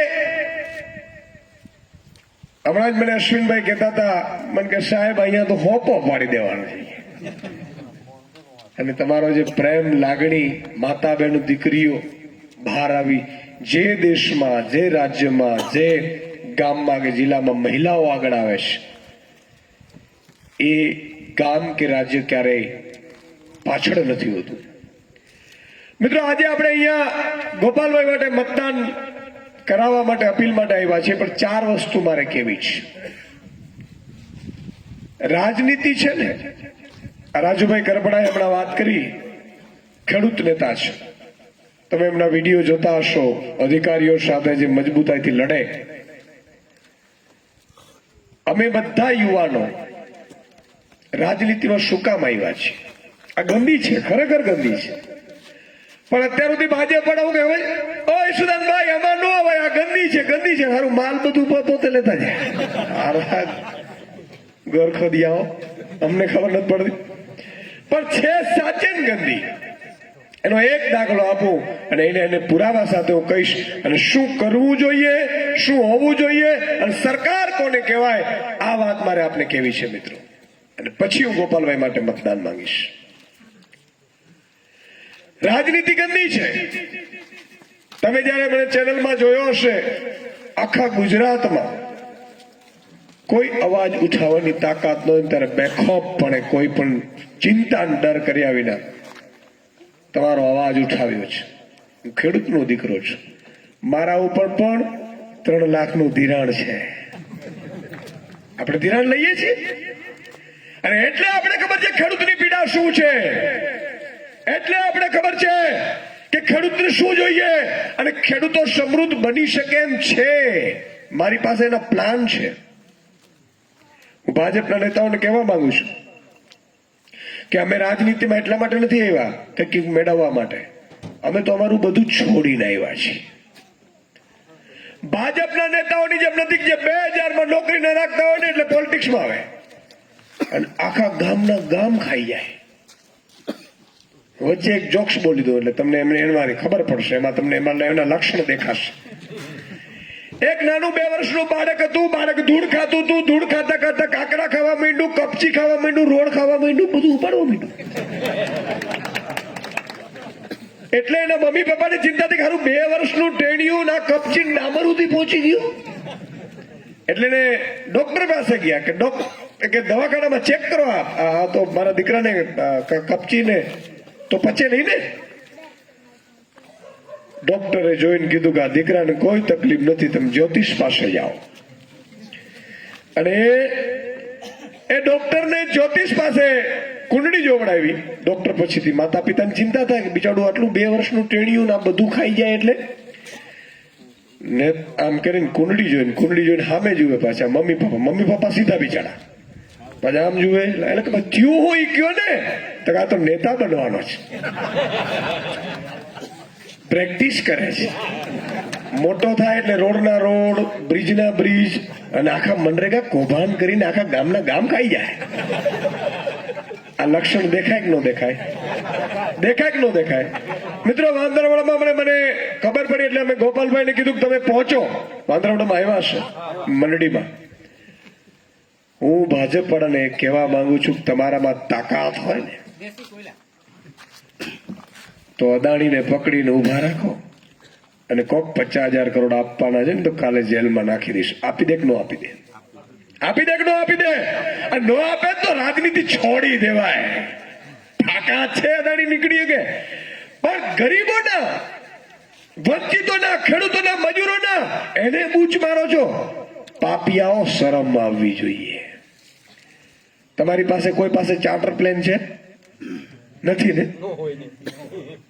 હમણાં જ મને અશ્વિનભાઈ કહેતા હતા, મને કે સાહેબ અહીંયા તો હોપો પાડી દેવાનો છે. અને તમારો જે પ્રેમ, લાગણી, માતા બહેન, દીકરીઓ બહાર આવી જે દેશમાં, જે રાજ્યમાં, જે ગામમાં કે જિલ્લામાં મહિલાઓ આગળ આવે છે, એ ગામ કે રાજ્ય ક્યારેય પાછળ નથી હોતું. મિત્રો, આજે આપણે અહીંયા ગોપાલભાઈ માટે મતદાન કરાવવા માટે, અપીલ માટે આવ્યા છે, પણ 4 વસ્તુ મારે કહેવી છે. રાજનીતિ છે ને, રાજુભાઈ કરપડાએ હમણાં વાત કરી, ખેડૂત નેતા છે. તમે એમના વિડીયો જોતા હશો, અધિકારીઓ સાથે જે મજબૂતાઈથી લડે. અમે બધા યુવાનો રાજનીતિમાં શું કામ આવ્યા છીએ? આ ગંદી છે, ખરેખર ગંદી છે. પણ અત્યાર સુધી ભાજપ પણ આવું કહેવાય, ઓય સુદાનભાઈ આમાં નો આવે, આ ગંદી છે, ગંદી છે. સારું માલ બધું પોતે લેતા જાય. ઘર ખોદી આવો, અમને ખબર નથી પડતી, પણ છે સાચે જ ગંદી. એનો એક દાખલો આપું અને એને પુરાવા સાથે હું કહીશ, અને શું કરવું જોઈએ, શું હોવું જોઈએ, અને સરકાર કોને કહેવાય, આ વાત મારે આપને કહેવી છે મિત્રો. અને પછી હું ગોપાલભાઈ માટે મતદાન માંગીશ. રાજનીતિ ગંદી છે. તમે જયારે મને ચેનલમાં જોયો હશે, આખા ગુજરાતમાં કોઈ અવાજ ઉઠાવવાની તાકાત ન હોય ત્યારે બેખોફપણે કોઈ પણ ચિંતા ડર કર્યા વિના તમારો અવાજ ઉઠાવ્યો છે. હું ખેડૂતનો દીકરો છું. મારા ઉપર પણ 3 લાખનું ધિરાણ છે. આપણે ધિરાણ લઈએ છીએ, અને એટલે આપણે ખબર છે ખેડૂતની પીડા શું છે. એટલે આપણે ખબર છે કે ખેડૂતને શું જોઈએ, અને ખેડૂતો સમૃદ્ધ બની શકે એમ છે. મારી પાસે એના પ્લાન છે. હું ભાજપના નેતાઓને કહેવા માંગુ છું કે અમે રાજનીતિમાં એટલા માટે નથી આવ્યા કે કંઈક મેળવવા માટે. અમે તો અમારું બધું છોડીને આવ્યા છીએ. ભાજપના નેતાઓની જેમ નથી જે 2000માં નોકરી ન રાખતા હોય ને એટલે પોલિટિક્સમાં આવે અને આખા ગામના ગામ ખાઈ જાય. વચ્ચે એક જોક્સ બોલી દો એટલે તમને એમને એની ખબર પડશે, એમાં તમને એના લક્ષણ દેખાશે. એક નાનું 2 વર્ષનું બાળક હતું. બાળક ધૂળ ખાતું હતું. ધૂળ ખાતા ખાતા કાકડા ખાવા માંડ્યું, કપચી ખાવા માંડ્યું, રોડ ખાવા માંડ્યું, બધું ઉપાડવા માંડ્યું. એટલે એના મમ્મી પપ્પાની ચિંતા થઈ, ખારું 2 વર્ષનું ટેણિયું ના કપચી ડામર સુધી પહોંચી ગયું. એટલે એને ડોક્ટર પાસે ગયા કે દવાખાનામાં ચેક કરો, આ તો મારા દીકરાને કપચીને તો પચે નહીં ને. ડોક્ટરે જોઈને કીધું કે આ દીકરાને કોઈ તકલીફ નથી, તમે જ્યોતિષ પાસે જાઓ. અને એ ડોક્ટરને જ્યોતિષ પાસે કુંડળી જોવડાવી. ડોક્ટર પછીથી માતા પિતાની ચિંતા થાય કે બિચારું આટલું 2 વર્ષનું ટેણિયું આ બધું ખાઈ જાય. એટલે ને આમ કરીને કુંડળી જોઈને સામે જુએ પાછા મમ્મી પપ્પા સીધા બિચારા પાછા આમ જુએ. એટલે કે થયું હોય કયો ને, તો આ તો નેતા બનવાનો છે. પ્રેક્ટિસ કરે છે. મોટો થાય એટલે રોડના રોડ, બ્રિજના બ્રિજ અને આખા મનરેગા કૌભાંડ કરીને આખા ગામના ગામ ખાઈ જાય. આ લક્ષણ દેખાય કે ન દેખાય? દેખાય કે ન દેખાય? મિત્રો, વાંદરવાડામાં મને ખબર પડી એટલે અમે ગોપાલભાઈને કીધું કે તમે પહોંચો. વાંદરવાડામાં આવ્યા હશે મંડળીમાં. હું ભાજપ વાળાને કહેવા માંગુ છું કે તમારામાં તાકાત હોય ને તો અદાણીને પકડીને ઉભા રાખો, અને કોક 50,000 કરોડ આપવાના છે ને તો કાલે જેલમાં નાખી દઈશ. આપી દે કે ન આપી દે? આપી દે કે ન આપી દે? અને ન આપે તો રાજનીતિ છોડી દેવાય. તાકાત છે અદાણી નીકળી કે, પણ ગરીબોના, વંચિતોના, ખેડૂતોના, મજૂરોના એને બૂચ મારો છો. પાપિયાઓ શરમ આવવી જોઈએ. તમારી પાસે કોઈ પાસે ચાર્ટર પ્લેન છે? નથી ને?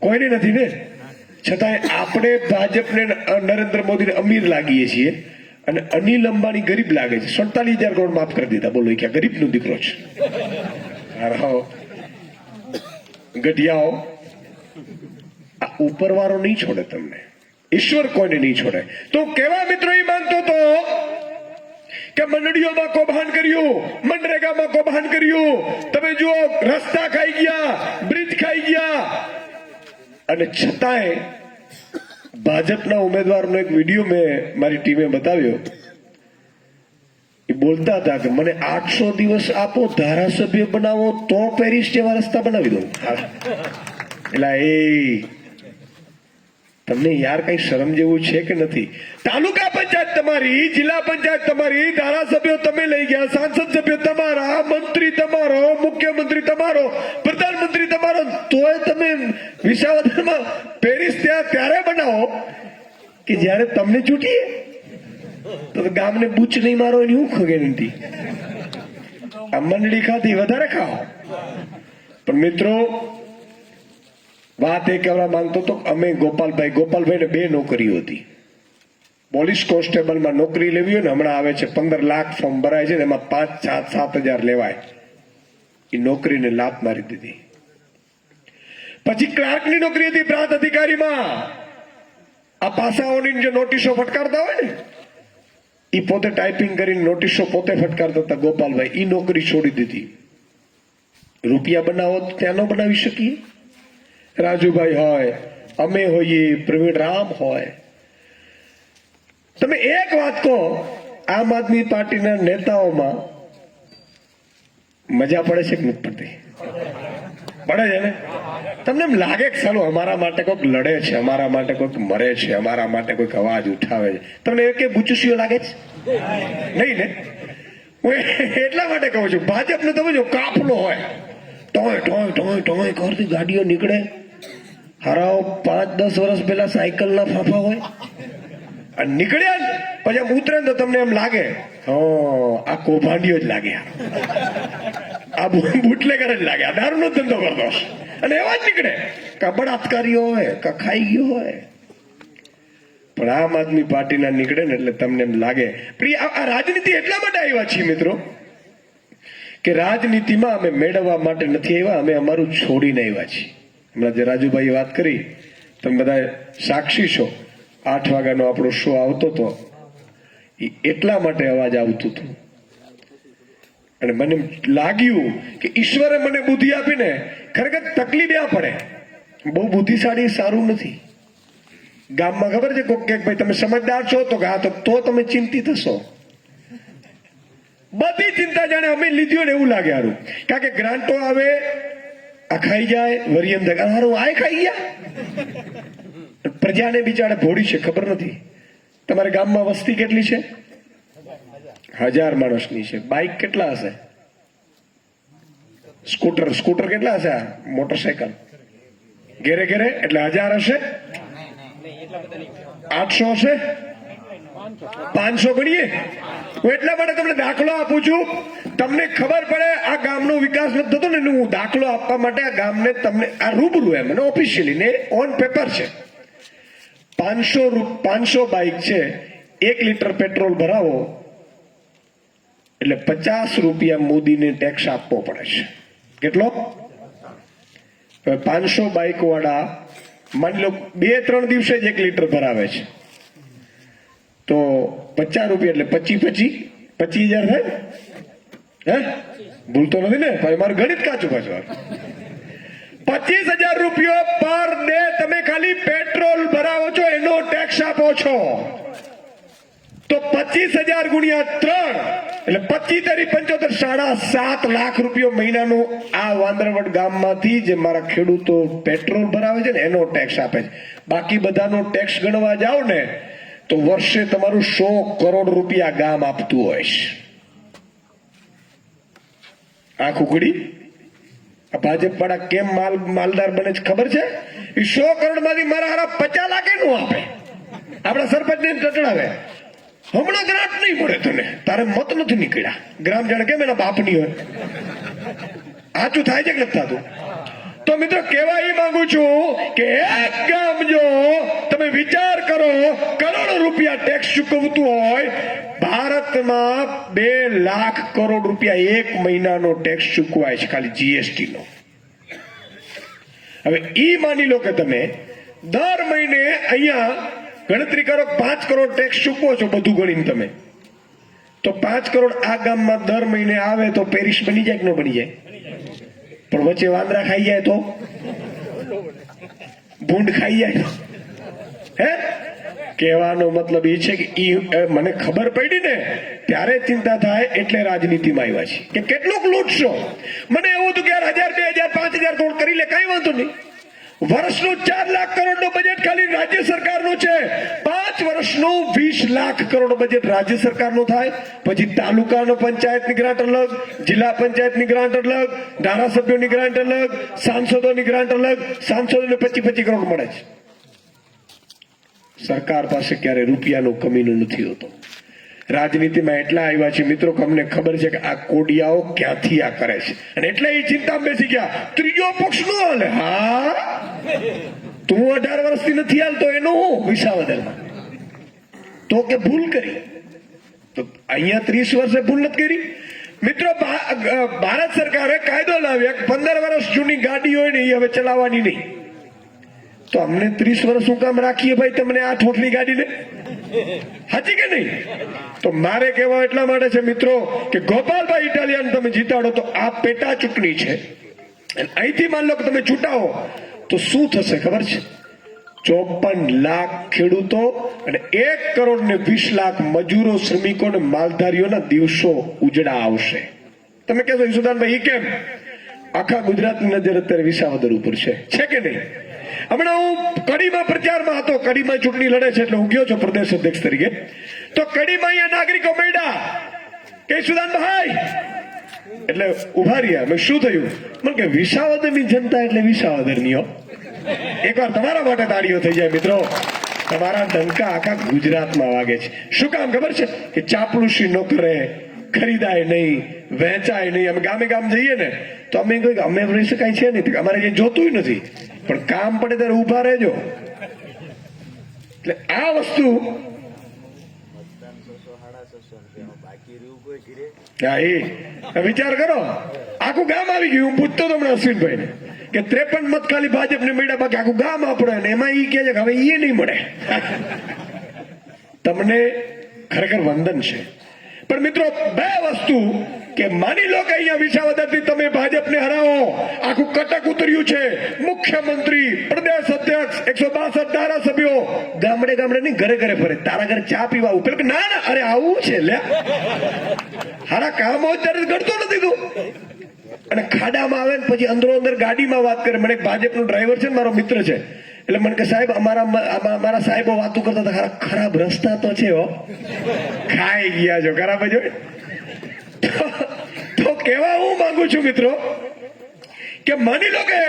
કોઈને નથી ને? છતાંય આપણે ભાજપને, નરેન્દ્ર મોદીને અમીર લાગીએ છીએ અને અનિલ અંબાણી ગરીબ લાગે છે. 47,000 કરોડ માફ કરી દીધા. બોલો, ક્યાં ગરીબનો દીકરો છે? ગઢિયાઓ, આ ઉપરવાળો નહીં છોડે તમને. ઈશ્વર કોઈને નહીં છોડે. તો કેવા મિત્રો એ માનતો હતો કે મંડળીઓમાં કૌભાંડ કર્યું, મનરેગામાં કૌભાંડ કર્યું, તમે જુઓ રસ્તા ખાઈ ગયા, બ્રિજ ખાઈ ગયા, અને છતાંય ભાજપના ઉમેદવારનો એક વિડીયો મેં મારી ટીમે બતાવ્યો. એ બોલતા હતા કે મને 800 દિવસ આપો, ધારાસભ્ય બનાવો તો પેરિસ જેવા રસ્તા બનાવી દઉં. એટલે એ તમને યાર કઈ શરમ જેવું છે કે નથી? તાલુકા પંચાયત તમારી, જિલ્લા પંચાયત તમારી, ધારાસભ્યો તમે લઈ ગયા, સાંસદ સભ્યો તમારા, મંત્રી તમારો, મુખ્યમંત્રી તમારો, પ્રધાનમંત્રી તમારો, તોય તમે વિસાવદરમાં પેરિસ ત્યારે બનાવો કે જયારે તમને ચૂંટીએ. તો ગામને બૂચ નહીં મારો એની હું ગેરંટી? આ મંડળી ખાધી વધારે ખાઓ. પણ મિત્રો વાત એ કહેવા માંગતો તો અમે ગોપાલભાઈને 2 નોકરીઓ હતી. પોલીસ કોન્સ્ટેબલમાં નોકરી લેવી હોય ને, હમણાં આવે છે 15 લાખ ફોર્મ ભરાય છે ને, એમાં 5-7 હજાર લેવાય. એ નોકરીને લાત મારી દીધી. પછી ક્લાર્કની નોકરી હતી પ્રાંત અધિકારીમાં. આ પાસાઓની જે નોટિસો ફટકારતા હોય ને, એ પોતે ટાઈપિંગ કરીને નોટિસો પોતે ફટકારતા હતા ગોપાલભાઈ. એ નોકરી છોડી દીધી. રૂપિયા બનાવો તો ત્યાં ન બનાવી શકીએ. રાજુભાઈ હોય, અમે હોઈએ, પ્રવીણ રામ હોય. તમે એક વાત કહો, આમ આદમી પાર્ટીના નેતાઓમાં મજા પડે છે કે નથી પડતી? પડે છે ને? તમને એમ લાગે કે ચાલો અમારા માટે કોઈક લડે છે, અમારા માટે કોઈક મરે છે, અમારા માટે કોઈક અવાજ ઉઠાવે છે? તમને એ કે બુચુસીઓ લાગે છે? નહીં ને? હું એટલા માટે કહું છું, ભાજપને તમે જો કાફલો હોય, ટોય ટોય ટોય ટોય કરતી ગાડીઓ નીકળે. હરાવ 5-10 વર્ષ પહેલા સાયકલના ફાફા હોય, અને નીકળ્યા ને પછી આમ ઉતરે તો તમને એમ લાગે આ કૌભાંડીઓ જ લાગે, આ બુટલેગર જ લાગે, આ દારૂનો ધંધો કરતો. અને એવા જ નીકળે, કા બળાત્કારીઓ હોય, કા ખાઈ ગયો હોય. પણ આમ આદમી પાર્ટીના નીકળે ને એટલે તમને એમ લાગે. આ રાજનીતિ એટલા માટે આવ્યા છીએ મિત્રો કે રાજનીતિમાં અમે મેળવવા માટે નથી આવ્યા, અમે અમારું છોડીને આવ્યા છીએ. હમણાં જે રાજુભાઈએ વાત કરી, તમે બધા સાક્ષી છો. 8 વાગ્યાનો આપણો શો આવતો હતો, એટલા માટે અવાજ આવતું હતું. અને મને લાગ્યું કે ઈશ્વરે મને બુદ્ધિ આપીને ખરેખર તકલીફ આ પડે. બહુ બુદ્ધિશાળી સારું નથી. ગામમાં ખબર છે કોક કે ભાઈ તમે સમજદાર છો, તો હા તો તમે ચિંતિત હશો. બધી ચિંતા જાણે અમે લીધી ને એવું લાગે. સારું, કારણ કે ગ્રાન્ટો આવે, આ ખાઈ જાય, વરિયમ હારું આ ખાઈ ગયા. પ્રજાને બિચારે ભોળી છે, ખબર નથી. તમારા ગામમાં વસ્તી કેટલી છે? 1000 માણસની છે. બાઇક કેટલા હશે? સ્કૂટર કેટલા હશે? મોટરસાયકલ ઘેરે ઘેરે એટલે 1000 હશે, 800 હશે, 500 ગણીએ. હું એટલા માટે તમને દાખલો આપું છું, તમને ખબર પડે આ ગામનો વિકાસ નથી થતો ને. હું દાખલો આપવા માટે આ ગામને તમને આ રૂબરૂ એમ ઓફિશિયલી ને ઓન પેપર છે. 500 બાઇક છે, 1 લીટર પેટ્રોલ ભરાવો એટલે 50 રૂપિયા મોદીને ટેક્સ આપવો પડે છે. કેટલો? 500 બાઇક વાળા માની લો 2-3 દિવસે જ 1 લીટર ભરાવે છે, તો 50 રૂપિયા એટલે 25,000 થાય. હે, ભૂલતો નથી ને? મારું ગણિત કાચું પાછું. 25,000 રૂપિયા પર ડે તમે ખાલી પેટ્રોલ ભરાવો છો, એનો ટેક્સ આપો છો. તો 25,000 ગુણ્યા 3 એટલે 25-75 7.5 લાખ રૂપિયા મહિનાનો આ વાંદરવડ ગામમાંથી જે મારા ખેડૂતો પેટ્રોલ ભરાવે છે ને એનો ટેક્સ આપે છે. બાકી બધાનો ટેક્સ ગણવા જાઓ ને તો વર્ષે તમારું 100 કરોડ રૂપિયા ગામ આપતું હોય છે. આ ખુકડી ભાજપ વાળા કેમ માલદાર બને છે ખબર છે? એ 100 કરોડ માંથી મારા હારા 50 લાખ નું આપે. આપણા સરપંચ ને ટટડાવે, હમણાં ગ્રાન્ટ નહીં મળે તને, તારે મત નથી નીકળ્યા. ગ્રામ જાણે કેમ એના બાપની હોય. સાચું થાય છે કે નથી થતું? તો મિત્રો કહેવા એ માંગુ છું કે એક ગામ જો તમે વિચાર કરો કરોડો રૂપિયા ટેક્સ ચૂકવતું હોય, ભારતમાં 2 લાખ કરોડ રૂપિયા 1 મહિનાનો ટેક્સ ચૂકવાય છે ખાલી જીએસટી નો. હવે ઈ માની લો કે તમે દર મહિને અહીંયા ગણતરી કરો 5 કરોડ ટેક્સ ચૂકવો છો બધું ગણીને તમે, તો 5 કરોડ આ ગામમાં દર મહિને આવે તો પેરિસ બની જાય કે ન બની જાય? પણ વચ્ચે વાંદરા ખાઈ જાય તો, ભૂંડ ખાઈ જાય તો, હે? કહેવાનો મતલબ એ છે કે મને ખબર પડી ને ત્યારે ચિંતા થાય એટલે રાજનીતિમાં આવ્યા છે કે કેટલુંક લૂંટશો. મને એવું હતું કે 1000, 2000, 5000 કરોડ કરી લે, કઈ વાંધો નહીં. વર્ષનું 4 લાખ કરોડનું બજેટ ખાલી રાજ્ય સરકારનું છે. 5 વર્ષનું 20 લાખ કરોડ બજેટ રાજ્ય સરકારનું થાય. પછી તાલુકાનો પંચાયતની ગ્રાન્ટ અલગ, જિલ્લા પંચાયતની ગ્રાન્ટ અલગ, ધારાસભ્યોની ગ્રાન્ટ અલગ, સાંસદોની ગ્રાન્ટ અલગ. સાંસદોને 25 કરોડ મળે છે. સરકાર પાસે ક્યારે રૂપિયાનો કમીનું નથી હોતો. રાજનીતિમાં એટલા આવ્યા છે મિત્રો કે અમને ખબર છે કે આ કોડિયાઓ ક્યાંથી આ કરે છે, અને એટલે એ ચિંતા બેસી ગયા ત્રીજો પક્ષ નો હાલે. હા, તું 18 વર્ષથી નથી હાલતો એનો હું વિસાવદરમાં તો કે ભૂલ કરી, તો અહીંયા 30 વર્ષે ભૂલ નથી કરી. મિત્રો ભારત સરકારે કાયદો લાવ્યો 15 વર્ષ જૂની ગાડી હોય ને એ હવે ચલાવવાની નહીં. તો અમને 30 વર્ષ શું કામ રાખીએ ભાઈ તમને આ ઠોઠની ગાડીને? હાચી કે નહીં? તો મારે કહેવા એટલા માટે છે મિત્રો કે ગોપાલભાઈ ઇટાલિયન તમે જીતાડો તો આ પેટા ચૂંટણી છે. અહીંથી માન લો કે તમે ચૂંટાવો તો શું થશે ખબર છે? 54 લાખ ખેડૂતો અને 1 કરોડ ને 20 લાખ મજૂરો, શ્રમિકો અને માલધારીઓના દિવસો ઉજળા આવશે. તમે કહેશો ઈસુદાનભાઈ એ કેમ? આખા ગુજરાતની નજર અત્યારે વિસાવદર ઉપર છે કે નહીં? હમણાં હું કડીમાં પ્રચારમાં હતો, કડીમાં ચૂંટણી લડે છે એટલે હું ગયો છું પ્રદેશ અધ્યક્ષ તરીકે. તો કડીમાં અહીંયા નાગરિકો મળ્યા કે સુદાનભાઈ, એટલે ઉભા રહ્યા. મેં શું થયું? મને કે વિસાવદરની જનતા એટલે વિસાવદરની હો. એકવાર તમારા માટે તાળીઓ થઈ જાય મિત્રો. તમારા ડંકા આખા ગુજરાતમાં વાગે છે. શું કામ ખબર છે? કે ચાપલુસી ન કરે, ખરીદાય નહીં, વહેંચાય નહીં. અમે ગામે ગામ જઈએ ને તો અમે કહ્યું અમે રહી શકાય છે નહીં, અમારે જે જોતું નથી, પણ કામ પડે ત્યારે ઉભા રહેજો. એટલે આ વસ્તુ વિચાર કરો, આખું ગામ આવી ગયું. હું પૂછતો હતો હમણાં અશ્વિનભાઈ ને કે 53 મત ખાલી ભાજપને મળ્યા, બાકી આખું ગામ આપણો, એમાં ઈ કે છે કે હવે એ નહીં મળે. તમને ખરેખર વંદન છે. પણ મિત્રો બે વસ્તુ કે માની લો કે અહીંયા વિસાવદરથી તમે ભાજપને હરાવો, આખું કટક ઉતર્યું છે. મુખ્યમંત્રી, પ્રદેશ અધ્યક્ષ, 162 ધારાસભ્યો ગામડે ગામડે નહીં ઘરે ઘરે ફરે. તારા ઘરે ચા પીવા આવું, પેલું ના ના અરે આવું છે લે, હારા કામ હોય ત્યારે ગણતો નથી તું. અને ખાડામાં આવે ને પછી અંદરો અંદર ગાડીમાં વાત કરે. મને એક ભાજપનો ડ્રાઈવર છે ને મારો મિત્ર છે, એટલે મને કે સાહેબ અમારા સાહેબો વાતો કરતા હતા, ખરાબ રસ્તા તો છે હો, ખાઈ ગયા છો ખરાબ જ. તો કેવા હું માંગુ છું મિત્રો કે માની લો કે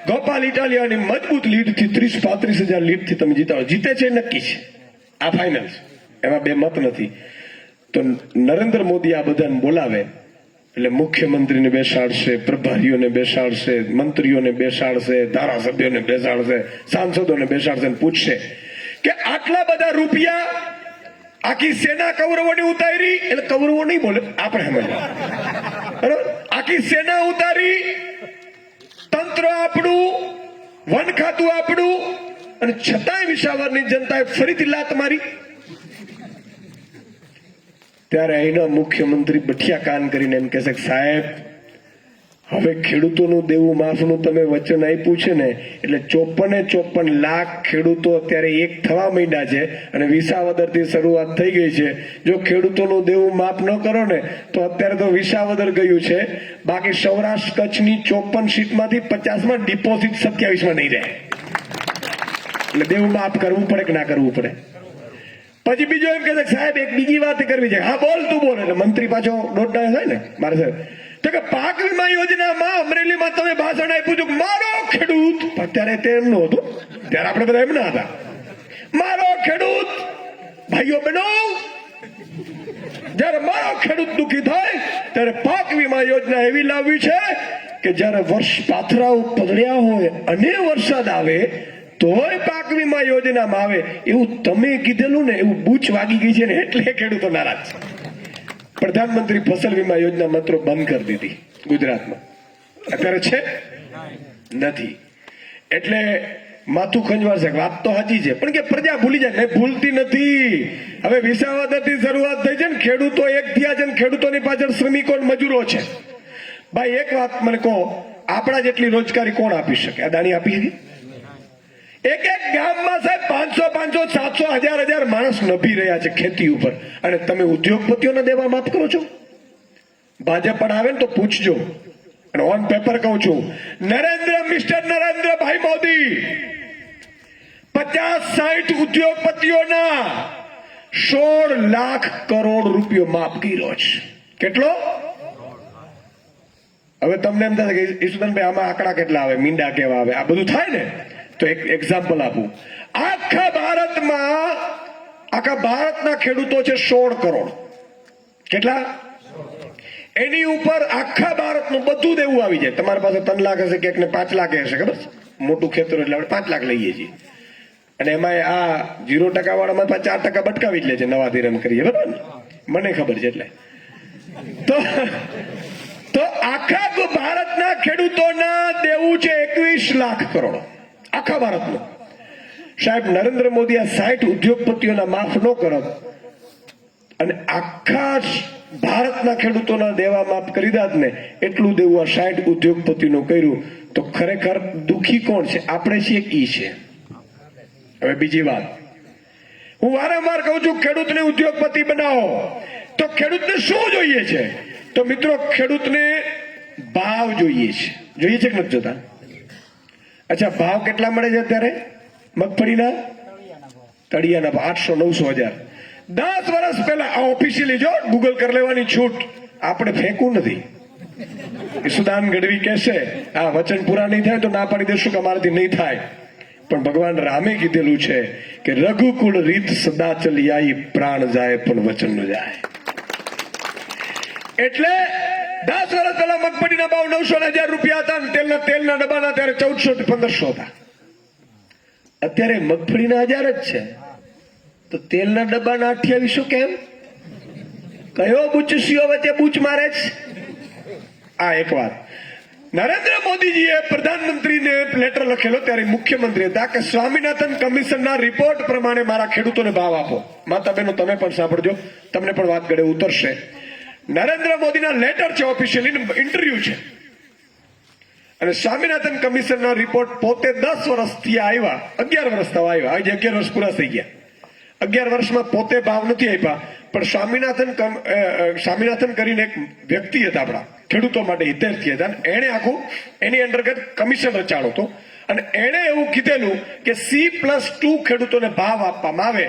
ગોપાલ ઇટાલિયાની મજબૂત લીડથી 30-35 હજાર લીડથી તમે જીતાડો. જીતે છે નક્કી છે, આ ફાઇનલ છે, એમાં બે મત નથી. તો નરેન્દ્ર મોદી આ બધાને બોલાવે એટલે મુખ્યમંત્રીને બેસાડશે, પ્રભારીઓને બેસાડશે, મંત્રીઓને બેસાડશે, ધારાસભ્યોને બેસાડશે, સાંસદોને બેસાડશે અને પૂછશે કે આટલા બધા રૂપિયા આખી સેના કૌરવોની ઉતારી, એટલે કૌરવો નહીં બોલે, આપણે સમજ બરાબર, આખી સેના ઉતારી, તંત્ર આપણું, વન ખાતું આપણું, અને છતાંય વિસાવદરની જનતાએ ફરીથી લાત મારી. ત્યારે અહીંના મુખ્યમંત્રી બઠિયા કાન કરીને એમ કહેશે કે સાહેબ હવે ખેડૂતોનું દેવું માફનું તમે વચન આપ્યું છે ને, એટલે 54 લાખ ખેડૂતો અત્યારે એક થવા માંડ્યા છે અને વિસાવદરથી શરૂઆત થઈ ગઈ છે. જો ખેડૂતોનું દેવું માફ ન કરો ને તો અત્યારે તો વિસાવદર ગયું છે, બાકી સૌરાષ્ટ્ર કચ્છની 54 સીટમાંથી 50માં ડિપોઝિટ 27માં નહીં રહે. એટલે દેવું માફ કરવું પડે કે ના કરવું પડે. પછી બીજો એમ કે સાહેબ એક બીજી વાત કરવી છે. હા બોલ તું બોલ. એટલે મંત્રી પાછો દોડડા થાય ને મારે સાહેબ તો કે પાક વીમા યોજનામાં અમરેલીમાં તમે ભાષણ આપ્યું હતું મારો ખેડૂત, અત્યારે તે એમનું હતું, ત્યારે આપણે બધા એમના હતા. મારો ખેડૂત ભાઈઓ બહેનો, જયારે મારો ખેડૂત દુઃખી થાય ત્યારે પાક વીમા યોજના એવી લાવવી છે કે જયારે વર્ષ પાથરાઓ પગડ્યા હોય અને વરસાદ આવે તોય પાક વીમા યોજનામાં આવે. એવું તમે કીધેલું ને એવું બૂચ વાગી ગઈ છે ને એટલે ખેડૂતો નારાજ છે. પ્રધાનમંત્રી ફસલ વીમા યોજના માત્ર બંધ કરી દીધી ગુજરાતમાં, અત્યારે છે નથી. એટલે માથું ખંજવારશે. વાત તો સાચી છે, પણ કે પ્રજા ભૂલી જાય. નહીં, ભૂલતી નથી. હવે વિસાવદરથી શરૂઆત થઈ છે ને, ખેડૂતો એક થયા છે ને ખેડૂતોની પાછળ શ્રમિકો ને મજૂરો છે. ભાઈ એક વાત મને કહો, આપણા જેટલી રોજગારી કોણ આપી શકે? અદાણી આપી શકે? એક એક ગામમાં સાહેબ 500, 700, 1000 માણસ નભી રહ્યા છે ખેતી ઉપર, અને તમે ઉદ્યોગપતિઓને દેવા માફ કરો છો? ભાજપ પણ આવે ને તો પૂછજો. અને ઓન પેપર કહું છું, મિસ્ટર નરેન્દ્રભાઈ મોદી 50-60 ઉદ્યોગપતિઓના 16 લાખ કરોડ રૂપિયો માફ કર્યો છે. કેટલો? હવે તમને એમ થાય કે ઈશુદાનભાઈ આમાં આંકડા કેટલા આવે, મીંડા કેવા આવે, આ બધું થાય ને, તો એક એક્ઝામ્પલ આપું. આખા ભારતના ખેડૂતો છે 16 કરોડ. કેટલા? એની ઉપર આખા ભારતનું બધું દેવું આવી જાય. તમારી પાસે 3 લાખ હશે, કે 5 લાખ હશે, ખબર છે? મોટું ખેતર એટલે આપણે 5 લાખ લઈએ છીએ, અને એમાં આ 0% વાળામાં 4% બટકાવી જ લે છે, નવા ધિરાણ કરીએ, બરાબર ને? મને ખબર છે. એટલે તો આખા ભારતના ખેડૂતોના દેવું છે 21 લાખ કરોડ. આખા ભારતનું. સાહેબ નરેન્દ્ર મોદી આ 60 ઉદ્યોગપતિઓના માફ ન કરત અને આખા ભારતના ખેડૂતોના દેવા માફ કરી દાત ને, એટલું દેવું આ 60 ઉદ્યોગપતિનું કર્યું, તો ખરેખર દુખી કોણ છે? આપણે છીએ કે ઈ છે? હવે બીજી વાત, હું વારંવાર કહું છું, ખેડૂતને ઉદ્યોગપતિ બનાવો તો ખેડૂતને શું જોઈએ છે? તો મિત્રો, ખેડૂતને ભાવ જોઈએ છે. જોઈએ છે કે નથી જોતા? અચ્છા, ભાવ કેટલા મળે છે અત્યારે મગફળીના? તળિયાના 800-900 હજાર. 10 વર્ષ પહેલા આ ઓફિશિયલી જો ગૂગલ કરી લેવાની છૂટ, આપણે ફેંકવું નથી. ઈશુદાન ગઢવી કહેશે આ વચન પૂરા નહીં થાય તો ના પાડી દેશું કે અમારાથી નહીં થાય. પણ ભગવાન રામે કીધેલું છે કે રઘુકુળ રીત સદા ચલી આઈ, પ્રાણ જાય પણ વચન ન જાય. એટલે 10 વર્ષ પહેલા મગફળીના ભાવ 900-1000 રૂપિયા હતા, અને તેલના ડબ્બાના ત્યારે 1400-1500 હતા. અત્યારે મગફળીના 1000 જ છે, તો તેલના ડબ્બાના 2800 કેમ? કયો બુચસીઓ વચ્ચે બૂચ મારે છે? આ એક વાત. નરેન્દ્ર મોદીજીએ પ્રધાનમંત્રીને લેટર લખેલો, ત્યારે મુખ્યમંત્રી હતા, કે સ્વામિનાથન કમિશનના રિપોર્ટ પ્રમાણે મારા ખેડૂતોને ભાવ આપો. માતા બહેનો તમે પણ સાંભળજો, તમને પણ વાત ગળે ઉતરશે. નરેન્દ્ર મોદીના લેટર છે, ઓફિશિયલી ઇન્ટરવ્યુ છે, અને સ્વામિનાથન કમિશનના રિપોર્ટ પોતે 10 વર્ષથી આવ્યા, 11 વર્ષ થવા આવ્યા, આજે 11 વર્ષ પૂરા થઈ ગયા. 11 વર્ષમાં પોતે ભાવ નથી આપ્યા, પણ સ્વામિનાથન કરીને એક વ્યક્તિ હતા આપણા ખેડૂતો માટે હિતેશી હતા, એણે આખું એની અંતર્ગત કમિશન રચાણો હતો, અને એણે એવું કીધેલું કે C+2 ખેડૂતોને ભાવ આપવામાં આવે.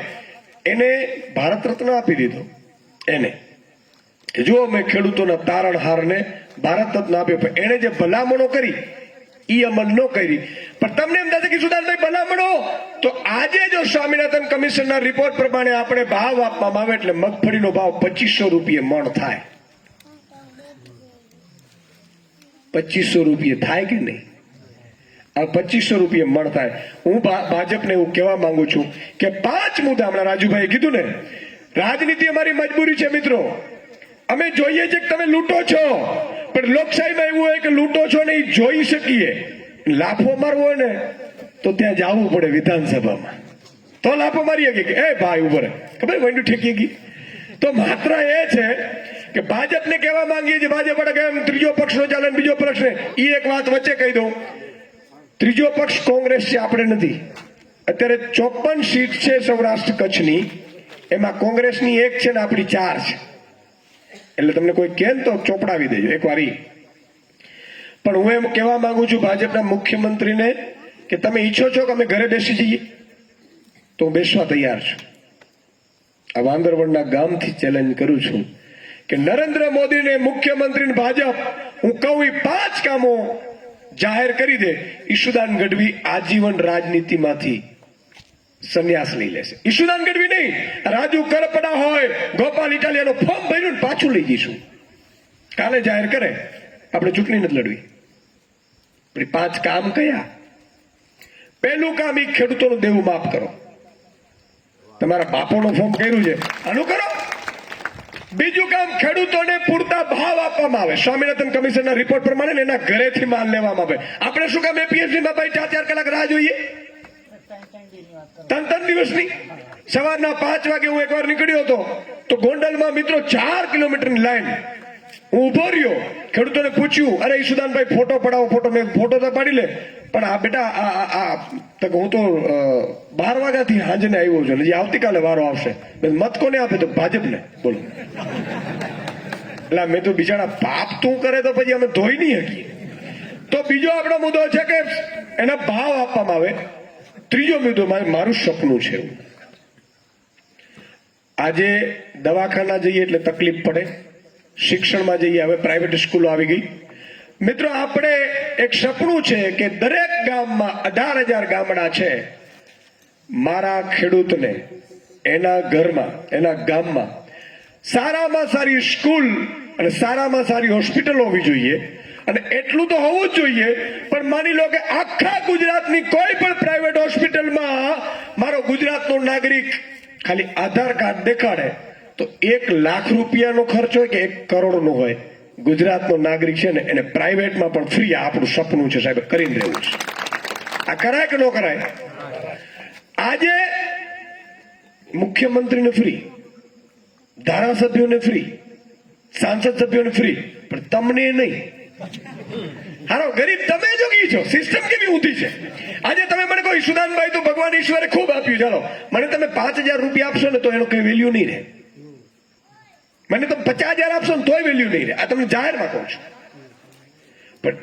એને ભારત રત્ન આપી દીધો. એને જો મેં ખેડૂતોના તારણહારને ભારત રત્ન આપ્યો, પણ એણે જે ભલામણો કરી એ અમલ ન કરી. પણ તમને એમ થશે કે સુદાનભાઈ ભલામણો, તો આજે જો સ્વામિનાથન કમિશનના રિપોર્ટ પ્રમાણે આપણે ભાવ આપવામાં આવે, એટલે મગફળીનો ભાવ 2500 રૂપિયા મણ થાય. 2500 રૂપિયા થાય કે નહીં? આ 2500 રૂપિયા મણ થાય. હું ભાજપને એવું કહેવા માંગુ છું કે 5 મુદ્દા, હમણાં રાજુભાઈએ કીધું ને, રાજનીતિ અમારી મજબૂરી છે મિત્રો. અમે જોઈએ છે કે તમે લૂંટો છો, પણ લોકશાહીમાં એવું હોય કે લૂંટો છો ને એ જોઈ શકીએ. લાફો મારવો હોય ને તો ત્યાં જવું પડે વિધાનસભામાં, તો લાફો મારી કે એ ભાઈ ઉપર ખબર વંડું ઠેકી ગઈ. તો માત્ર એ છે કે ભાજપને કહેવા માંગીએ છીએ, ભાજપ વાળા કેમ ત્રીજો પક્ષ નો ચાલે, બીજો પક્ષ ને. એ એક વાત વચ્ચે કહી દઉં, ત્રીજો પક્ષ કોંગ્રેસ છે, આપણે નથી. અત્યારે 54 સીટ છે સૌરાષ્ટ્ર કચ્છની, એમાં કોંગ્રેસની 1 છે ને આપણી 4 છે. એટલે તમને કોઈ કહે તો ચોપડાવી દેજો એક વાર. પણ હું એમ કહેવા માંગુ છું ભાજપના મુખ્યમંત્રીને કે તમે ઈચ્છો છો કે અમે ઘરે બેસી જઈએ, તો હું બેસવા તૈયાર છું. આ વાંદરવડના ગામથી ચેલેન્જ કરું છું કે નરેન્દ્ર મોદીને મુખ્યમંત્રી ભાજપ, હું કહું એ 5 કામો જાહેર કરી દે, ઈશુદાન ગઢવી આજીવન રાજનીતિમાંથી સંન્યાસ લઈ લેશે. ઈશુદાન ગઢવી નહીં, રાજુ કરપડા હોય, ગોપાલ ઇટાલિયાનો ફોર્મ ભર્યું પાછું લઈ જઈશું. કાલે જાહેર કરે, આપણે ચૂંટણી નથી લડવી. 5 કામ કયા? પહેલું કામ, એ ખેડૂતોનું દેવું માફ કરો. તમારા બાપોનું ફોર્મ કર્યું છે, આનું કરો. બીજું કામ, ખેડૂતોને પૂરતા ભાવ આપવામાં આવે. સ્વામિનાથન કમિશનના રિપોર્ટ પ્રમાણે એના ઘરેથી માલ લેવામાં આવે. આપણે શું કામ એપીએમસીમાં ભાઈ 4-4 કલાક રાહ જોઈએ? ત્રણ દિવસની. સવારના 5 વાગે હું એકવાર નીકળ્યો હતો તો ગોંડલમાં મિત્રો 4 કિલોમીટરની લાઈન. હું ઉભો રહ્યો, ખેડૂતોને પૂછ્યું, અરે ઈશુદાનભાઈ ફોટો પડાવો, ફોટો. મેં ફોટો તો પાડી લે, પણ આ બેટા આ હું તો 12 વાગ્યાથી સાંજને આવ્યો છું, હજી આવતીકાલે વારો આવશે. મત કોને આપે? તો ભાજપને. બોલો. એટલે મેં તો બિચારા પાપ તું કરે તો પછી અમે ધોઈ નહીં શકીએ. તો બીજો આપણો મુદ્દો છે કે એના ભાવ આપવામાં આવે. ત્રીજો મુદ્દો મારું સપનું છે. આજે દવાખાના જઈએ એટલે તકલીફ પડે, શિક્ષણમાં જઈએ, હવે પ્રાઇવેટ સ્કૂલો આવી ગઈ. મિત્રો આપણે એક સપનું છે કે દરેક ગામમાં 18,000 ગામડા છે. મારા ખેડૂતને એના ઘરમાં, એના ગામમાં સારામાં સારી સ્કૂલ અને સારામાં સારી હોસ્પિટલ હોવી જોઈએ. અને એટલું તો હોવું જ જોઈએ, પણ માની લો કે આખા ગુજરાતની કોઈ પણ પ્રાઇવેટ હોસ્પિટલમાં મારો ગુજરાતનો નાગરિક ખાલી આધાર કાર્ડ દેખાડે તો 1 લાખ રૂપિયાનો ખર્ચ હોય કે 1 કરોડનો હોય, ગુજરાતનો નાગરિક છે ને એને પ્રાઇવેટમાં પણ ફ્રી. આપણું સપનું છે સાહેબ, કરીને રહેવું છે. આ કરાય કે ન કરાય? આજે મુખ્યમંત્રીને ફ્રી, ધારાસભ્યોને ફ્રી, સાંસદ સભ્યોને ફ્રી, પણ તમને નહીં. હારો ગરીબ તમે જોગી છો. સિસ્ટમ કેવી ઊંધી છે. આજે તમે મને કહો ઈશુદાનભાઈ તો ભગવાન ઈશ્વરે ખૂબ આપ્યું, ચાલો મને તમે 5,000 રૂપિયા આપશો ને તો એનો કઈ વેલ્યુ નહીં રહે. મને તમે 50,000 આપશો ને તોય વેલ્યુ નહીં રહે. આ તમને જાહેરમાં કહું છું. પણ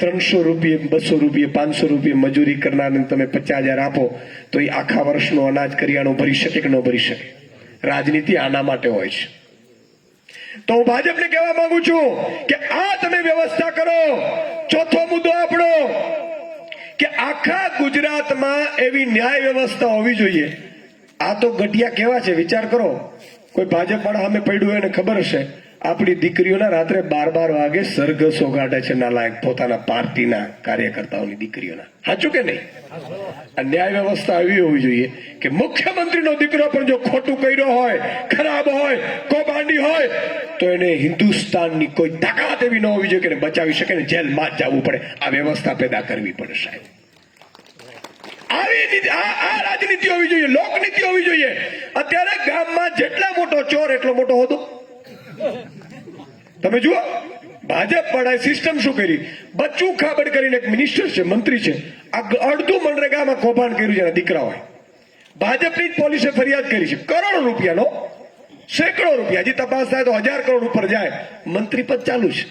300 રૂપિયા, 200 રૂપિયા, 500 રૂપિયા મજૂરી કરનારને તમે 50,000 આપો તો એ આખા વર્ષનો અનાજ કરિયાણું ભરી શકે કે ન ભરી શકે? રાજનીતિ આના માટે હોય છે. તો હું ભાજપને કહેવા માંગુ છું કે આ તમે વ્યવસ્થા કરો. ચોથો મુદ્દો આપણો કે આખા ગુજરાતમાં એવી ન્યાય વ્યવસ્થા હોવી જોઈએ. આ તો ગઢિયા કેવા છે વિચાર કરો. કોઈ ભાજપ વાળા સામે પડ્યું હોય એને ખબર હશે, આપણી દીકરીઓના રાત્રે 12 વાગે સરઘસો કાઢે છે નાલાયક, પોતાના પાર્ટીના કાર્યકર્તાઓની દીકરીઓના. સાચું કે નહીં? આ ન્યાય વ્યવસ્થા એવી હોવી જોઈએ કે મુખ્યમંત્રીનો દીકરો પણ જો ખોટું કર્યો હોય, ખરાબ હોય, કૌભાંડી હોય તો એને હિન્દુસ્તાનની કોઈ તાકાત એવી ન હોવી જોઈએ કે એને બચાવી શકે ને જેલમાં જ જવું પડે. આ વ્યવસ્થા પેદા કરવી પડે સાહેબ. આ રાજનીતિ હોવી જોઈએ, લોકનીતિ હોવી જોઈએ. અત્યારે ગામમાં જેટલા મોટો ચોર એટલો મોટો હોતો. તમે જુઓ ભાજપ વાળાએ સિસ્ટમ શું કરી. બચ્ચું ખાબડ કરીને એક મિનિસ્ટર છે, મંત્રી છે, આ અડધું મનરેગામાં કૌભાંડ કર્યું છે. દીકરા હોય, ભાજપની જ પોલીસે ફરિયાદ કરી છે. કરોડો રૂપિયાનો, સેંકડો રૂપિયા. હજી તપાસ થાય તો 1000 કરોડ ઉપર જાય. મંત્રી પદ ચાલુ છે.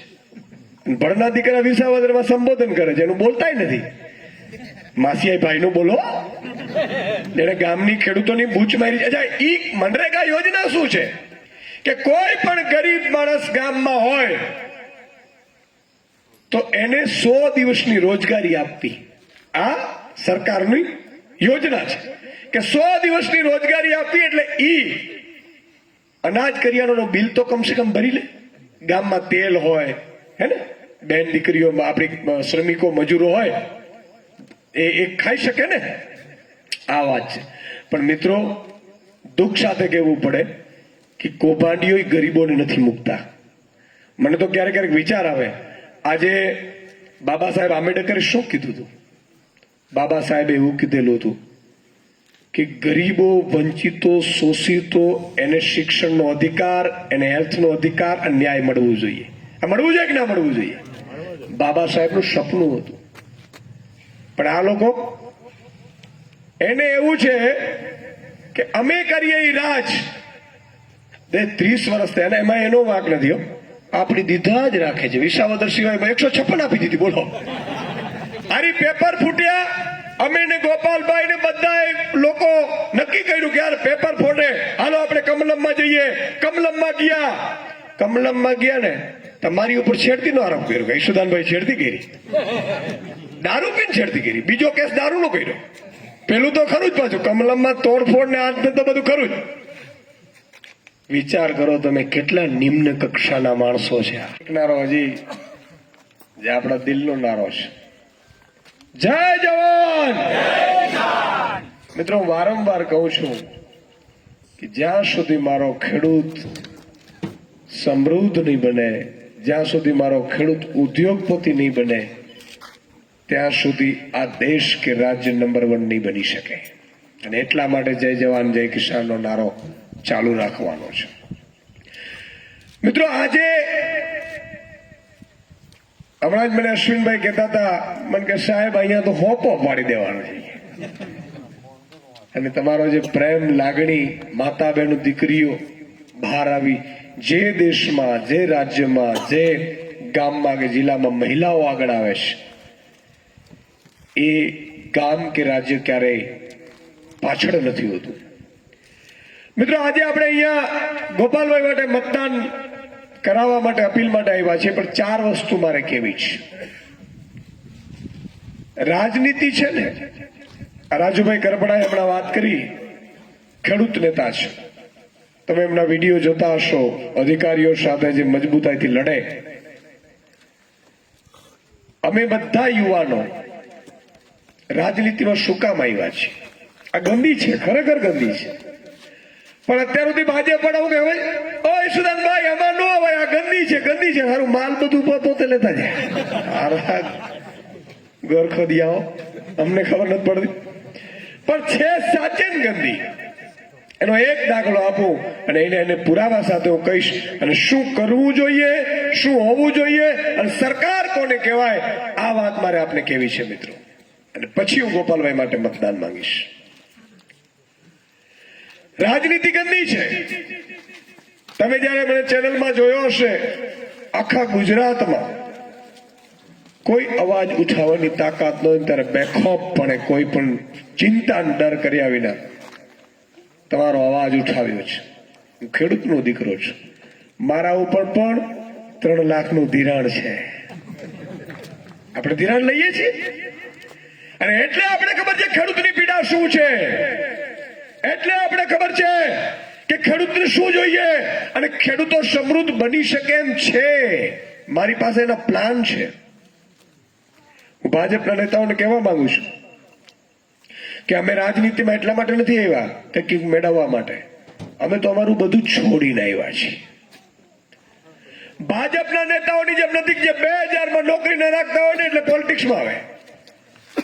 ભણના દીકરા વિસાવદરમાં સંબોધન કરે છે, એનું બોલતાય નથી. માસિયાઈ ભાઈ નું બોલો, એને ગામની ખેડૂતોની બૂચ મારી. અચ્છા, ઈ મનરેગા યોજના શું છે કે કોઈ પણ ગરીબ માણસ ગામમાં હોય તો એને 100 દિવસની રોજગારી આપવી. આ સરકારની યોજના છે કે 100 દિવસની રોજગારી આપવી. એટલે ઈ અનાજ કરિયાણાનો બિલ તો કમસે કમ ભરી લે. ગામમાં તેલ હોય, હે ને, બેન દીકરીઓ, આપણી શ્રમિકો મજૂરો હોય, એ ખાઈ શકે ને. આ વાત છે. પણ મિત્રો દુઃખ સાથે કહેવું પડે કે કૌભાંડીઓ ગરીબોને નથી મૂકતા. મને તો ક્યારેક ક્યારેક વિચાર આવે, આજે બાબા સાહેબ આંબેડકરે શું કીધું હતું? બાબા સાહેબે એવું કીધેલું હતું કે ગરીબો, વંચિતો, શોષિતો, એને શિક્ષણનો અધિકાર, એને હેલ્થનો અધિકાર અને ન્યાય મળવું જોઈએ. આ મળવું જોઈએ કે ના મળવું જોઈએ? બાબા સાહેબનું સપનું હતું. પણ આ લોકો, એને એવું છે કે અમે કરીએ એ રાજ. 30 વર્ષ થયા, એમાં એનો વાંક નથી. આપણી દીધા જ રાખે છે. વિસાવદર સિવાય 156 આપી દીધી. બોલો, આરી પેપર ફૂટ્યા. અમે ને ગોપાલભાઈ ને બધા લોકો નક્કી કર્યું કે યાર પેપર ફોડે, હાલો આપણે કમલમમાં જઈએ. કમલમમાં ગયા ને તમારી ઉપર છેડતી નો આરોપ કર્યો કે ઈશુદાનભાઈ છેડતી કરી. દારૂ પીને છેડતી કરી. બીજો કેસ દારૂ નો કર્યો. પેલું તો ખરું જ. પાછું કમલમમાં તોડફોડ ને આજ તો બધું ખરું જ. વિચાર કરો તમે કેટલા નિમ્ન કક્ષાના માણસો છે. નારો હજી જે આપણા દિલનો નારો છે. જય જવાન. મિત્રો હું વારંવાર કહું છું કે જ્યાં સુધી મારો ખેડૂત સમૃદ્ધ નહીં બને, જ્યાં સુધી મારો ખેડૂત ઉદ્યોગપતિ નહીં બને, ત્યાં સુધી આ દેશ કે રાજ્ય નંબર 1 નહીં બની શકે. અને એટલા માટે જય જવાન જય કિસાનનો નારો ચાલુ રાખવાનો છે. મિત્રો, આજે હમણાં જ મને અશ્વિનભાઈ કહેતા હતા, મને કે સાહેબ અહીંયા તો હોપો પાડી દેવાનો છે. અને તમારો જે પ્રેમ લાગણી માતા બહેનો દીકરીઓ બહાર આવી જે દેશમાં, જે રાજ્યમાં, જે ગામમાં કે જિલ્લામાં મહિલાઓ આગળ આવે છે, એ ગામ કે રાજ્ય ક્યારેય પાછળ નથી હોતું. મિત્રો, આજે આપણે અહીંયા ગોપાલભાઈ માટે મતદાન કરાવવા માટે અપીલ માટે આવ્યા છે, પણ 4 વસ્તુ મારે કહેવી છે. રાજનીતિ છે ને, રાજુભાઈ કરપડાએ હમણાં વાત કરી, ખેડૂત નેતા છે. તમે એમના વિડીયો જોતા હશો, અધિકારીઓ સાથે જે મજબૂતાઈથી લડે. અમે બધા યુવાનો રાજનીતિમાં શું કામ આવ્યા છે? આ ગંદી છે, ખરેખર ગંદી છે. પણ અત્યાર સુધી ભાજપ પણ આવું કહેવાય, ઓ ઈશુદાનભાઈ આમાં નો હોય, આ ગંદી છે, ગંદી છે. સારું માલ બધું પોતે લેતા જાય. ગોરખોદિયાઓ અમને ખબર નથી પડતી, પણ છે સાચે ગંદી. એનો એક દાખલો આપું અને એને પુરાવા સાથે હું કહીશ, અને શું કરવું જોઈએ, શું હોવું જોઈએ, અને સરકાર કોને કહેવાય, આ વાત મારે આપને કહેવી છે મિત્રો. અને પછી હું ગોપાલભાઈ માટે મતદાન માંગીશ. રાજનીતિ ગંદી છે. તમે જયારે મને ચેનલમાં જોયો હશે, આખા ગુજરાતમાં કોઈ અવાજ ઉઠાવવાની તાકાત ન હોય ત્યારે બેખોફપણે કોઈ પણ ચિંતા ડર કર્યા વિના તમારો અવાજ ઉઠાવ્યો છે. હું ખેડૂતનો દીકરો છું. મારા ઉપર પણ 3 લાખનું ધિરાણ છે. આપણે ધિરાણ લઈએ છીએ, અને એટલે આપણે ખબર છે ખેડૂતની પીડા શું છે. એટલે આપણે ખબર છે કે ખેડૂતને શું જોઈએ, અને ખેડૂતો સમૃદ્ધ બની શકે એમ છે. મારી પાસે એના પ્લાન છે. હું ભાજપના નેતાઓને કહેવા માંગુ છું કે અમે રાજનીતિમાં એટલા માટે નથી આવ્યા કે કંઈક મેળવવા માટે. અમે તો અમારું બધું છોડીને આવ્યા છીએ. ભાજપના નેતાઓની જેમ નથી જે 2000માં નોકરી ન રાખતા હોય ને એટલે પોલિટિક્સમાં આવે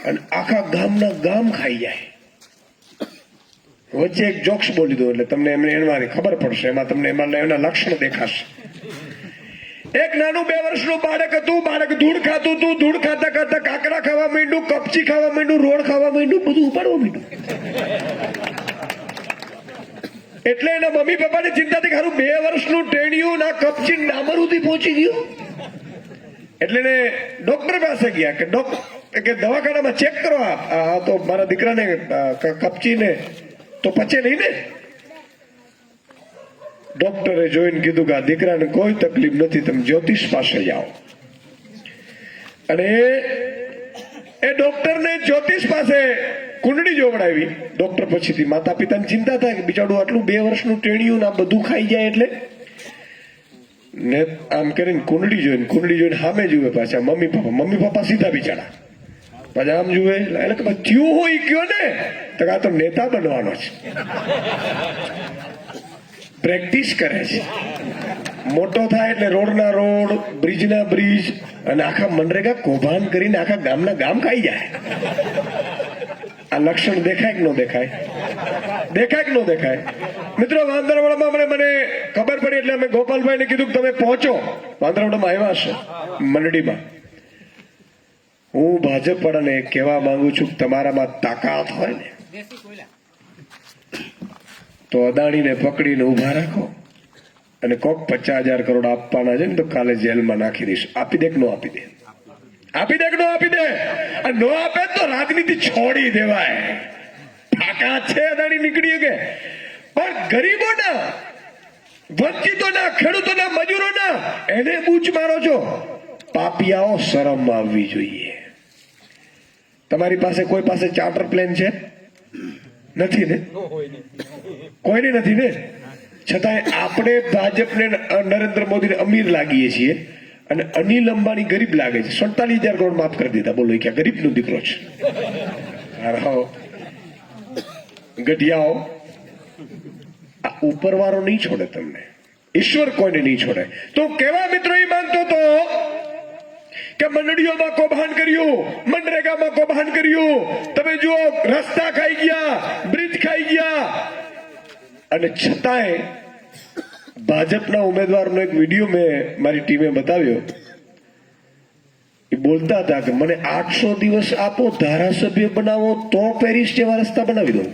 અને આખા ગામના ગામ ખાઈ જાય. વચ્ચે એક જોક્સ બોલી દો એટલે તમને એમાં ખબર પડશે, એમાં તમને એના લક્ષણ દેખાશે. એક નાનું 2 વર્ષનું બાળક હતું. બાળક ધૂળ ખાતું હતું. ધૂળ ખાતા ખાતા કાકડા ખાવા માંડ્યું, કપચી ખાવા માંડ્યું, રોડ ખાવા માંડ્યું, બધું ઉપાડવા માંડ્યું. એટલે એના મમ્મી પપ્પાની ચિંતા થી ખારું 2 વર્ષનું ટેણિયું ના કપચી ડામર સુધી પહોંચી ગયું. એટલે એને ડોક્ટર પાસે ગયા કે ડોક્ટર કે દવાખાનામાં ચેક કરો, આ તો મારા દીકરાને કપચીને તો પચે નહીં ને. ડોક્ટરે જોઈને કીધું કે આ દીકરાને કોઈ તકલીફ નથી, તમે જ્યોતિષ પાસે જાઓ. અને એ ડોક્ટરને જ્યોતિષ પાસે કુંડળી જોવડાવી. ડોક્ટર પછીથી માતા પિતાની ચિંતા થાય કે બિચારું આટલું 2 વર્ષનું ટેણિયું આ બધું ખાઈ જાય. એટલે ને આમ કરીને કુંડળી જોઈને સામે જુએ પાછા મમ્મી પપ્પા સીધા બિચારા પાછા આમ જુએ. એટલે થયું હોય કયો ને તો આ તો નેતા બનવાનો છે. પ્રેક્ટિસ કરે છે. મોટો થાય એટલે રોડના રોડ, બ્રિજના બ્રિજ અને આખા મનરેગા કૌભાંડ કરીને આખા ગામના ગામ ખાઈ જાય. આ લક્ષણ દેખાય કે ન દેખાય? દેખાય કે ન દેખાય? મિત્રો, વાંદરવાડામાં મને ખબર પડી એટલે અમે ગોપાલભાઈને કીધું કે તમે પહોંચો. વાંદરવાડામાં આવ્યા હશે મંડળીમાં. હું ભાજપ વાળાને કહેવા માંગુ છું કે તમારામાં તાકાત હોય ને તો અદાણીને પકડીને ઉભા રાખો અને કોક 50,000 કરોડ આપવાના છે ને તો કાલે જેલમાં નાખી દઈશ. આપી દે કે ન આપી દે? આપી દે કે ન આપી દે? અને ન આપે તો રાજનીતિ છોડી દેવાય. તાકાત છે અદાણી નીકળી કે, પણ ગરીબોના, વંચિતોના, ખેડૂતોના, મજૂરોના એને બૂચ મારો છો. પાપિયાઓ શરમ આવવી જોઈએ. તમારી પાસે કોઈ પાસે ચાર્ટર પ્લેન છે? નથી ને? કોઈને નથી ને? છતાંય આપણે ભાજપને નરેન્દ્ર મોદીને અમીર લાગીએ છીએ અને અનિલ અંબાણી ગરીબ લાગે છે. 47,000 કરોડ માફ કરી દીધા. બોલો, કે ગરીબનો દીકરો છે? ગઢિયાઓ, આ ઉપરવાળો નહીં છોડે તમને. ઈશ્વર કોઈને નહીં છોડે. તો કેવા મિત્રો એ માનતો હતો કે મંડળીઓમાં કૌભાંડ કર્યું, મનરેગામાં કૌભાંડ કર્યું, તમે જુઓ રસ્તા ખાઈ ગયા, બ્રિજ ખાઈ ગયા, અને છતાંય ભાજપના ઉમેદવારનો એક વિડીયો મેં મારી ટીમે બતાવ્યો. એ બોલતા હતા કે મને 800 દિવસ આપો, ધારાસભ્ય બનાવો તો પેરિસ જેવા રસ્તા બનાવી દઉં.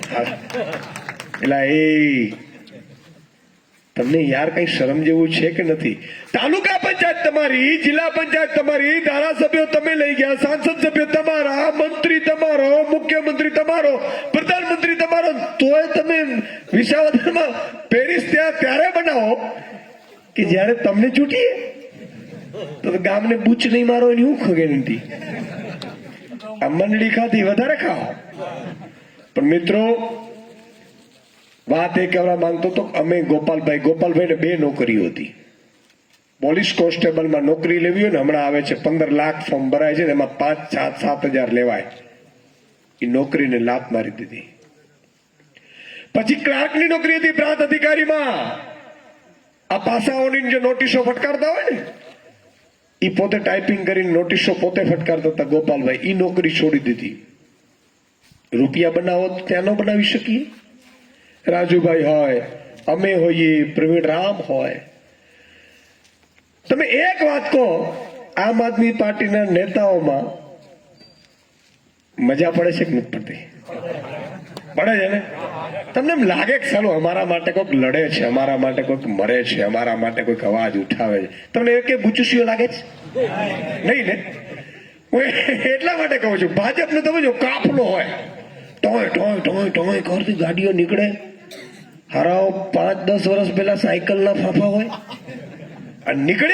એટલે એ તમને યાર કઈ શરમ જેવું છે કે નથી? તાલુકા પંચાયત તમારી, જિલ્લા પંચાયત તમારી, ધારાસભ્યો તમે લઈ ગયા, સાંસદ સભ્યો તમારા, મંત્રી તમારો, મુખ્યમંત્રી તમારો, પ્રધાનમંત્રી તમારો, તોય તમે વિસાવદરમાં પેરિસ ત્યારે બનાવો કે જ્યારે તમને ચૂંટીએ. તો ગામને બૂચ નહીં મારો એની હું ગેરંટી? આ મંડળી ખાધી વધારે ખાઓ. પણ મિત્રો, વાત એ કહેવા માંગતો તો અમે ગોપાલભાઈને 2 નોકરીઓ હતી. પોલીસ કોન્સ્ટેબલમાં નોકરી લેવી હોય ને, હમણાં આવે છે 15 લાખ ફોર્મ ભરાય છે ને, એમાં 5-7 હજાર લેવાય. એ નોકરીને લાત મારી દીધી. પછી ક્લાર્કની નોકરી હતી પ્રાંત અધિકારીમાં. આ પાસાઓની જે નોટિસો ફટકારતા હોય ને, એ પોતે ટાઈપિંગ કરીને નોટિસો પોતે ફટકારતા હતા ગોપાલભાઈ. એ નોકરી છોડી દીધી. રૂપિયા બનાવો તો ત્યાં ન બનાવી શકીએ? રાજુભાઈ હોય, અમે હોઈએ, પ્રવીણ રામ હોય. તમે એક વાત કહો, આમ આદમી પાર્ટીના નેતાઓમાં મજા પડે છે કે નથી પડતી? પડે છે ને? તમને એમ લાગે કે ચાલો અમારા માટે કોઈક લડે છે, અમારા માટે કોઈક મરે છે, અમારા માટે કોઈક અવાજ ઉઠાવે છે? તમને એ કે બુચુસીઓ લાગે છે? નહીં ને? હું એટલા માટે કહું છું, ભાજપનો તમે જો કાફલો હોય, ટોય ટોય ટોય ટોય કરતી ગાડીઓ નીકળે. હારાઓ 5-10 વર્ષ પહેલા સાયકલના ફાફા હોય અને નીકળે.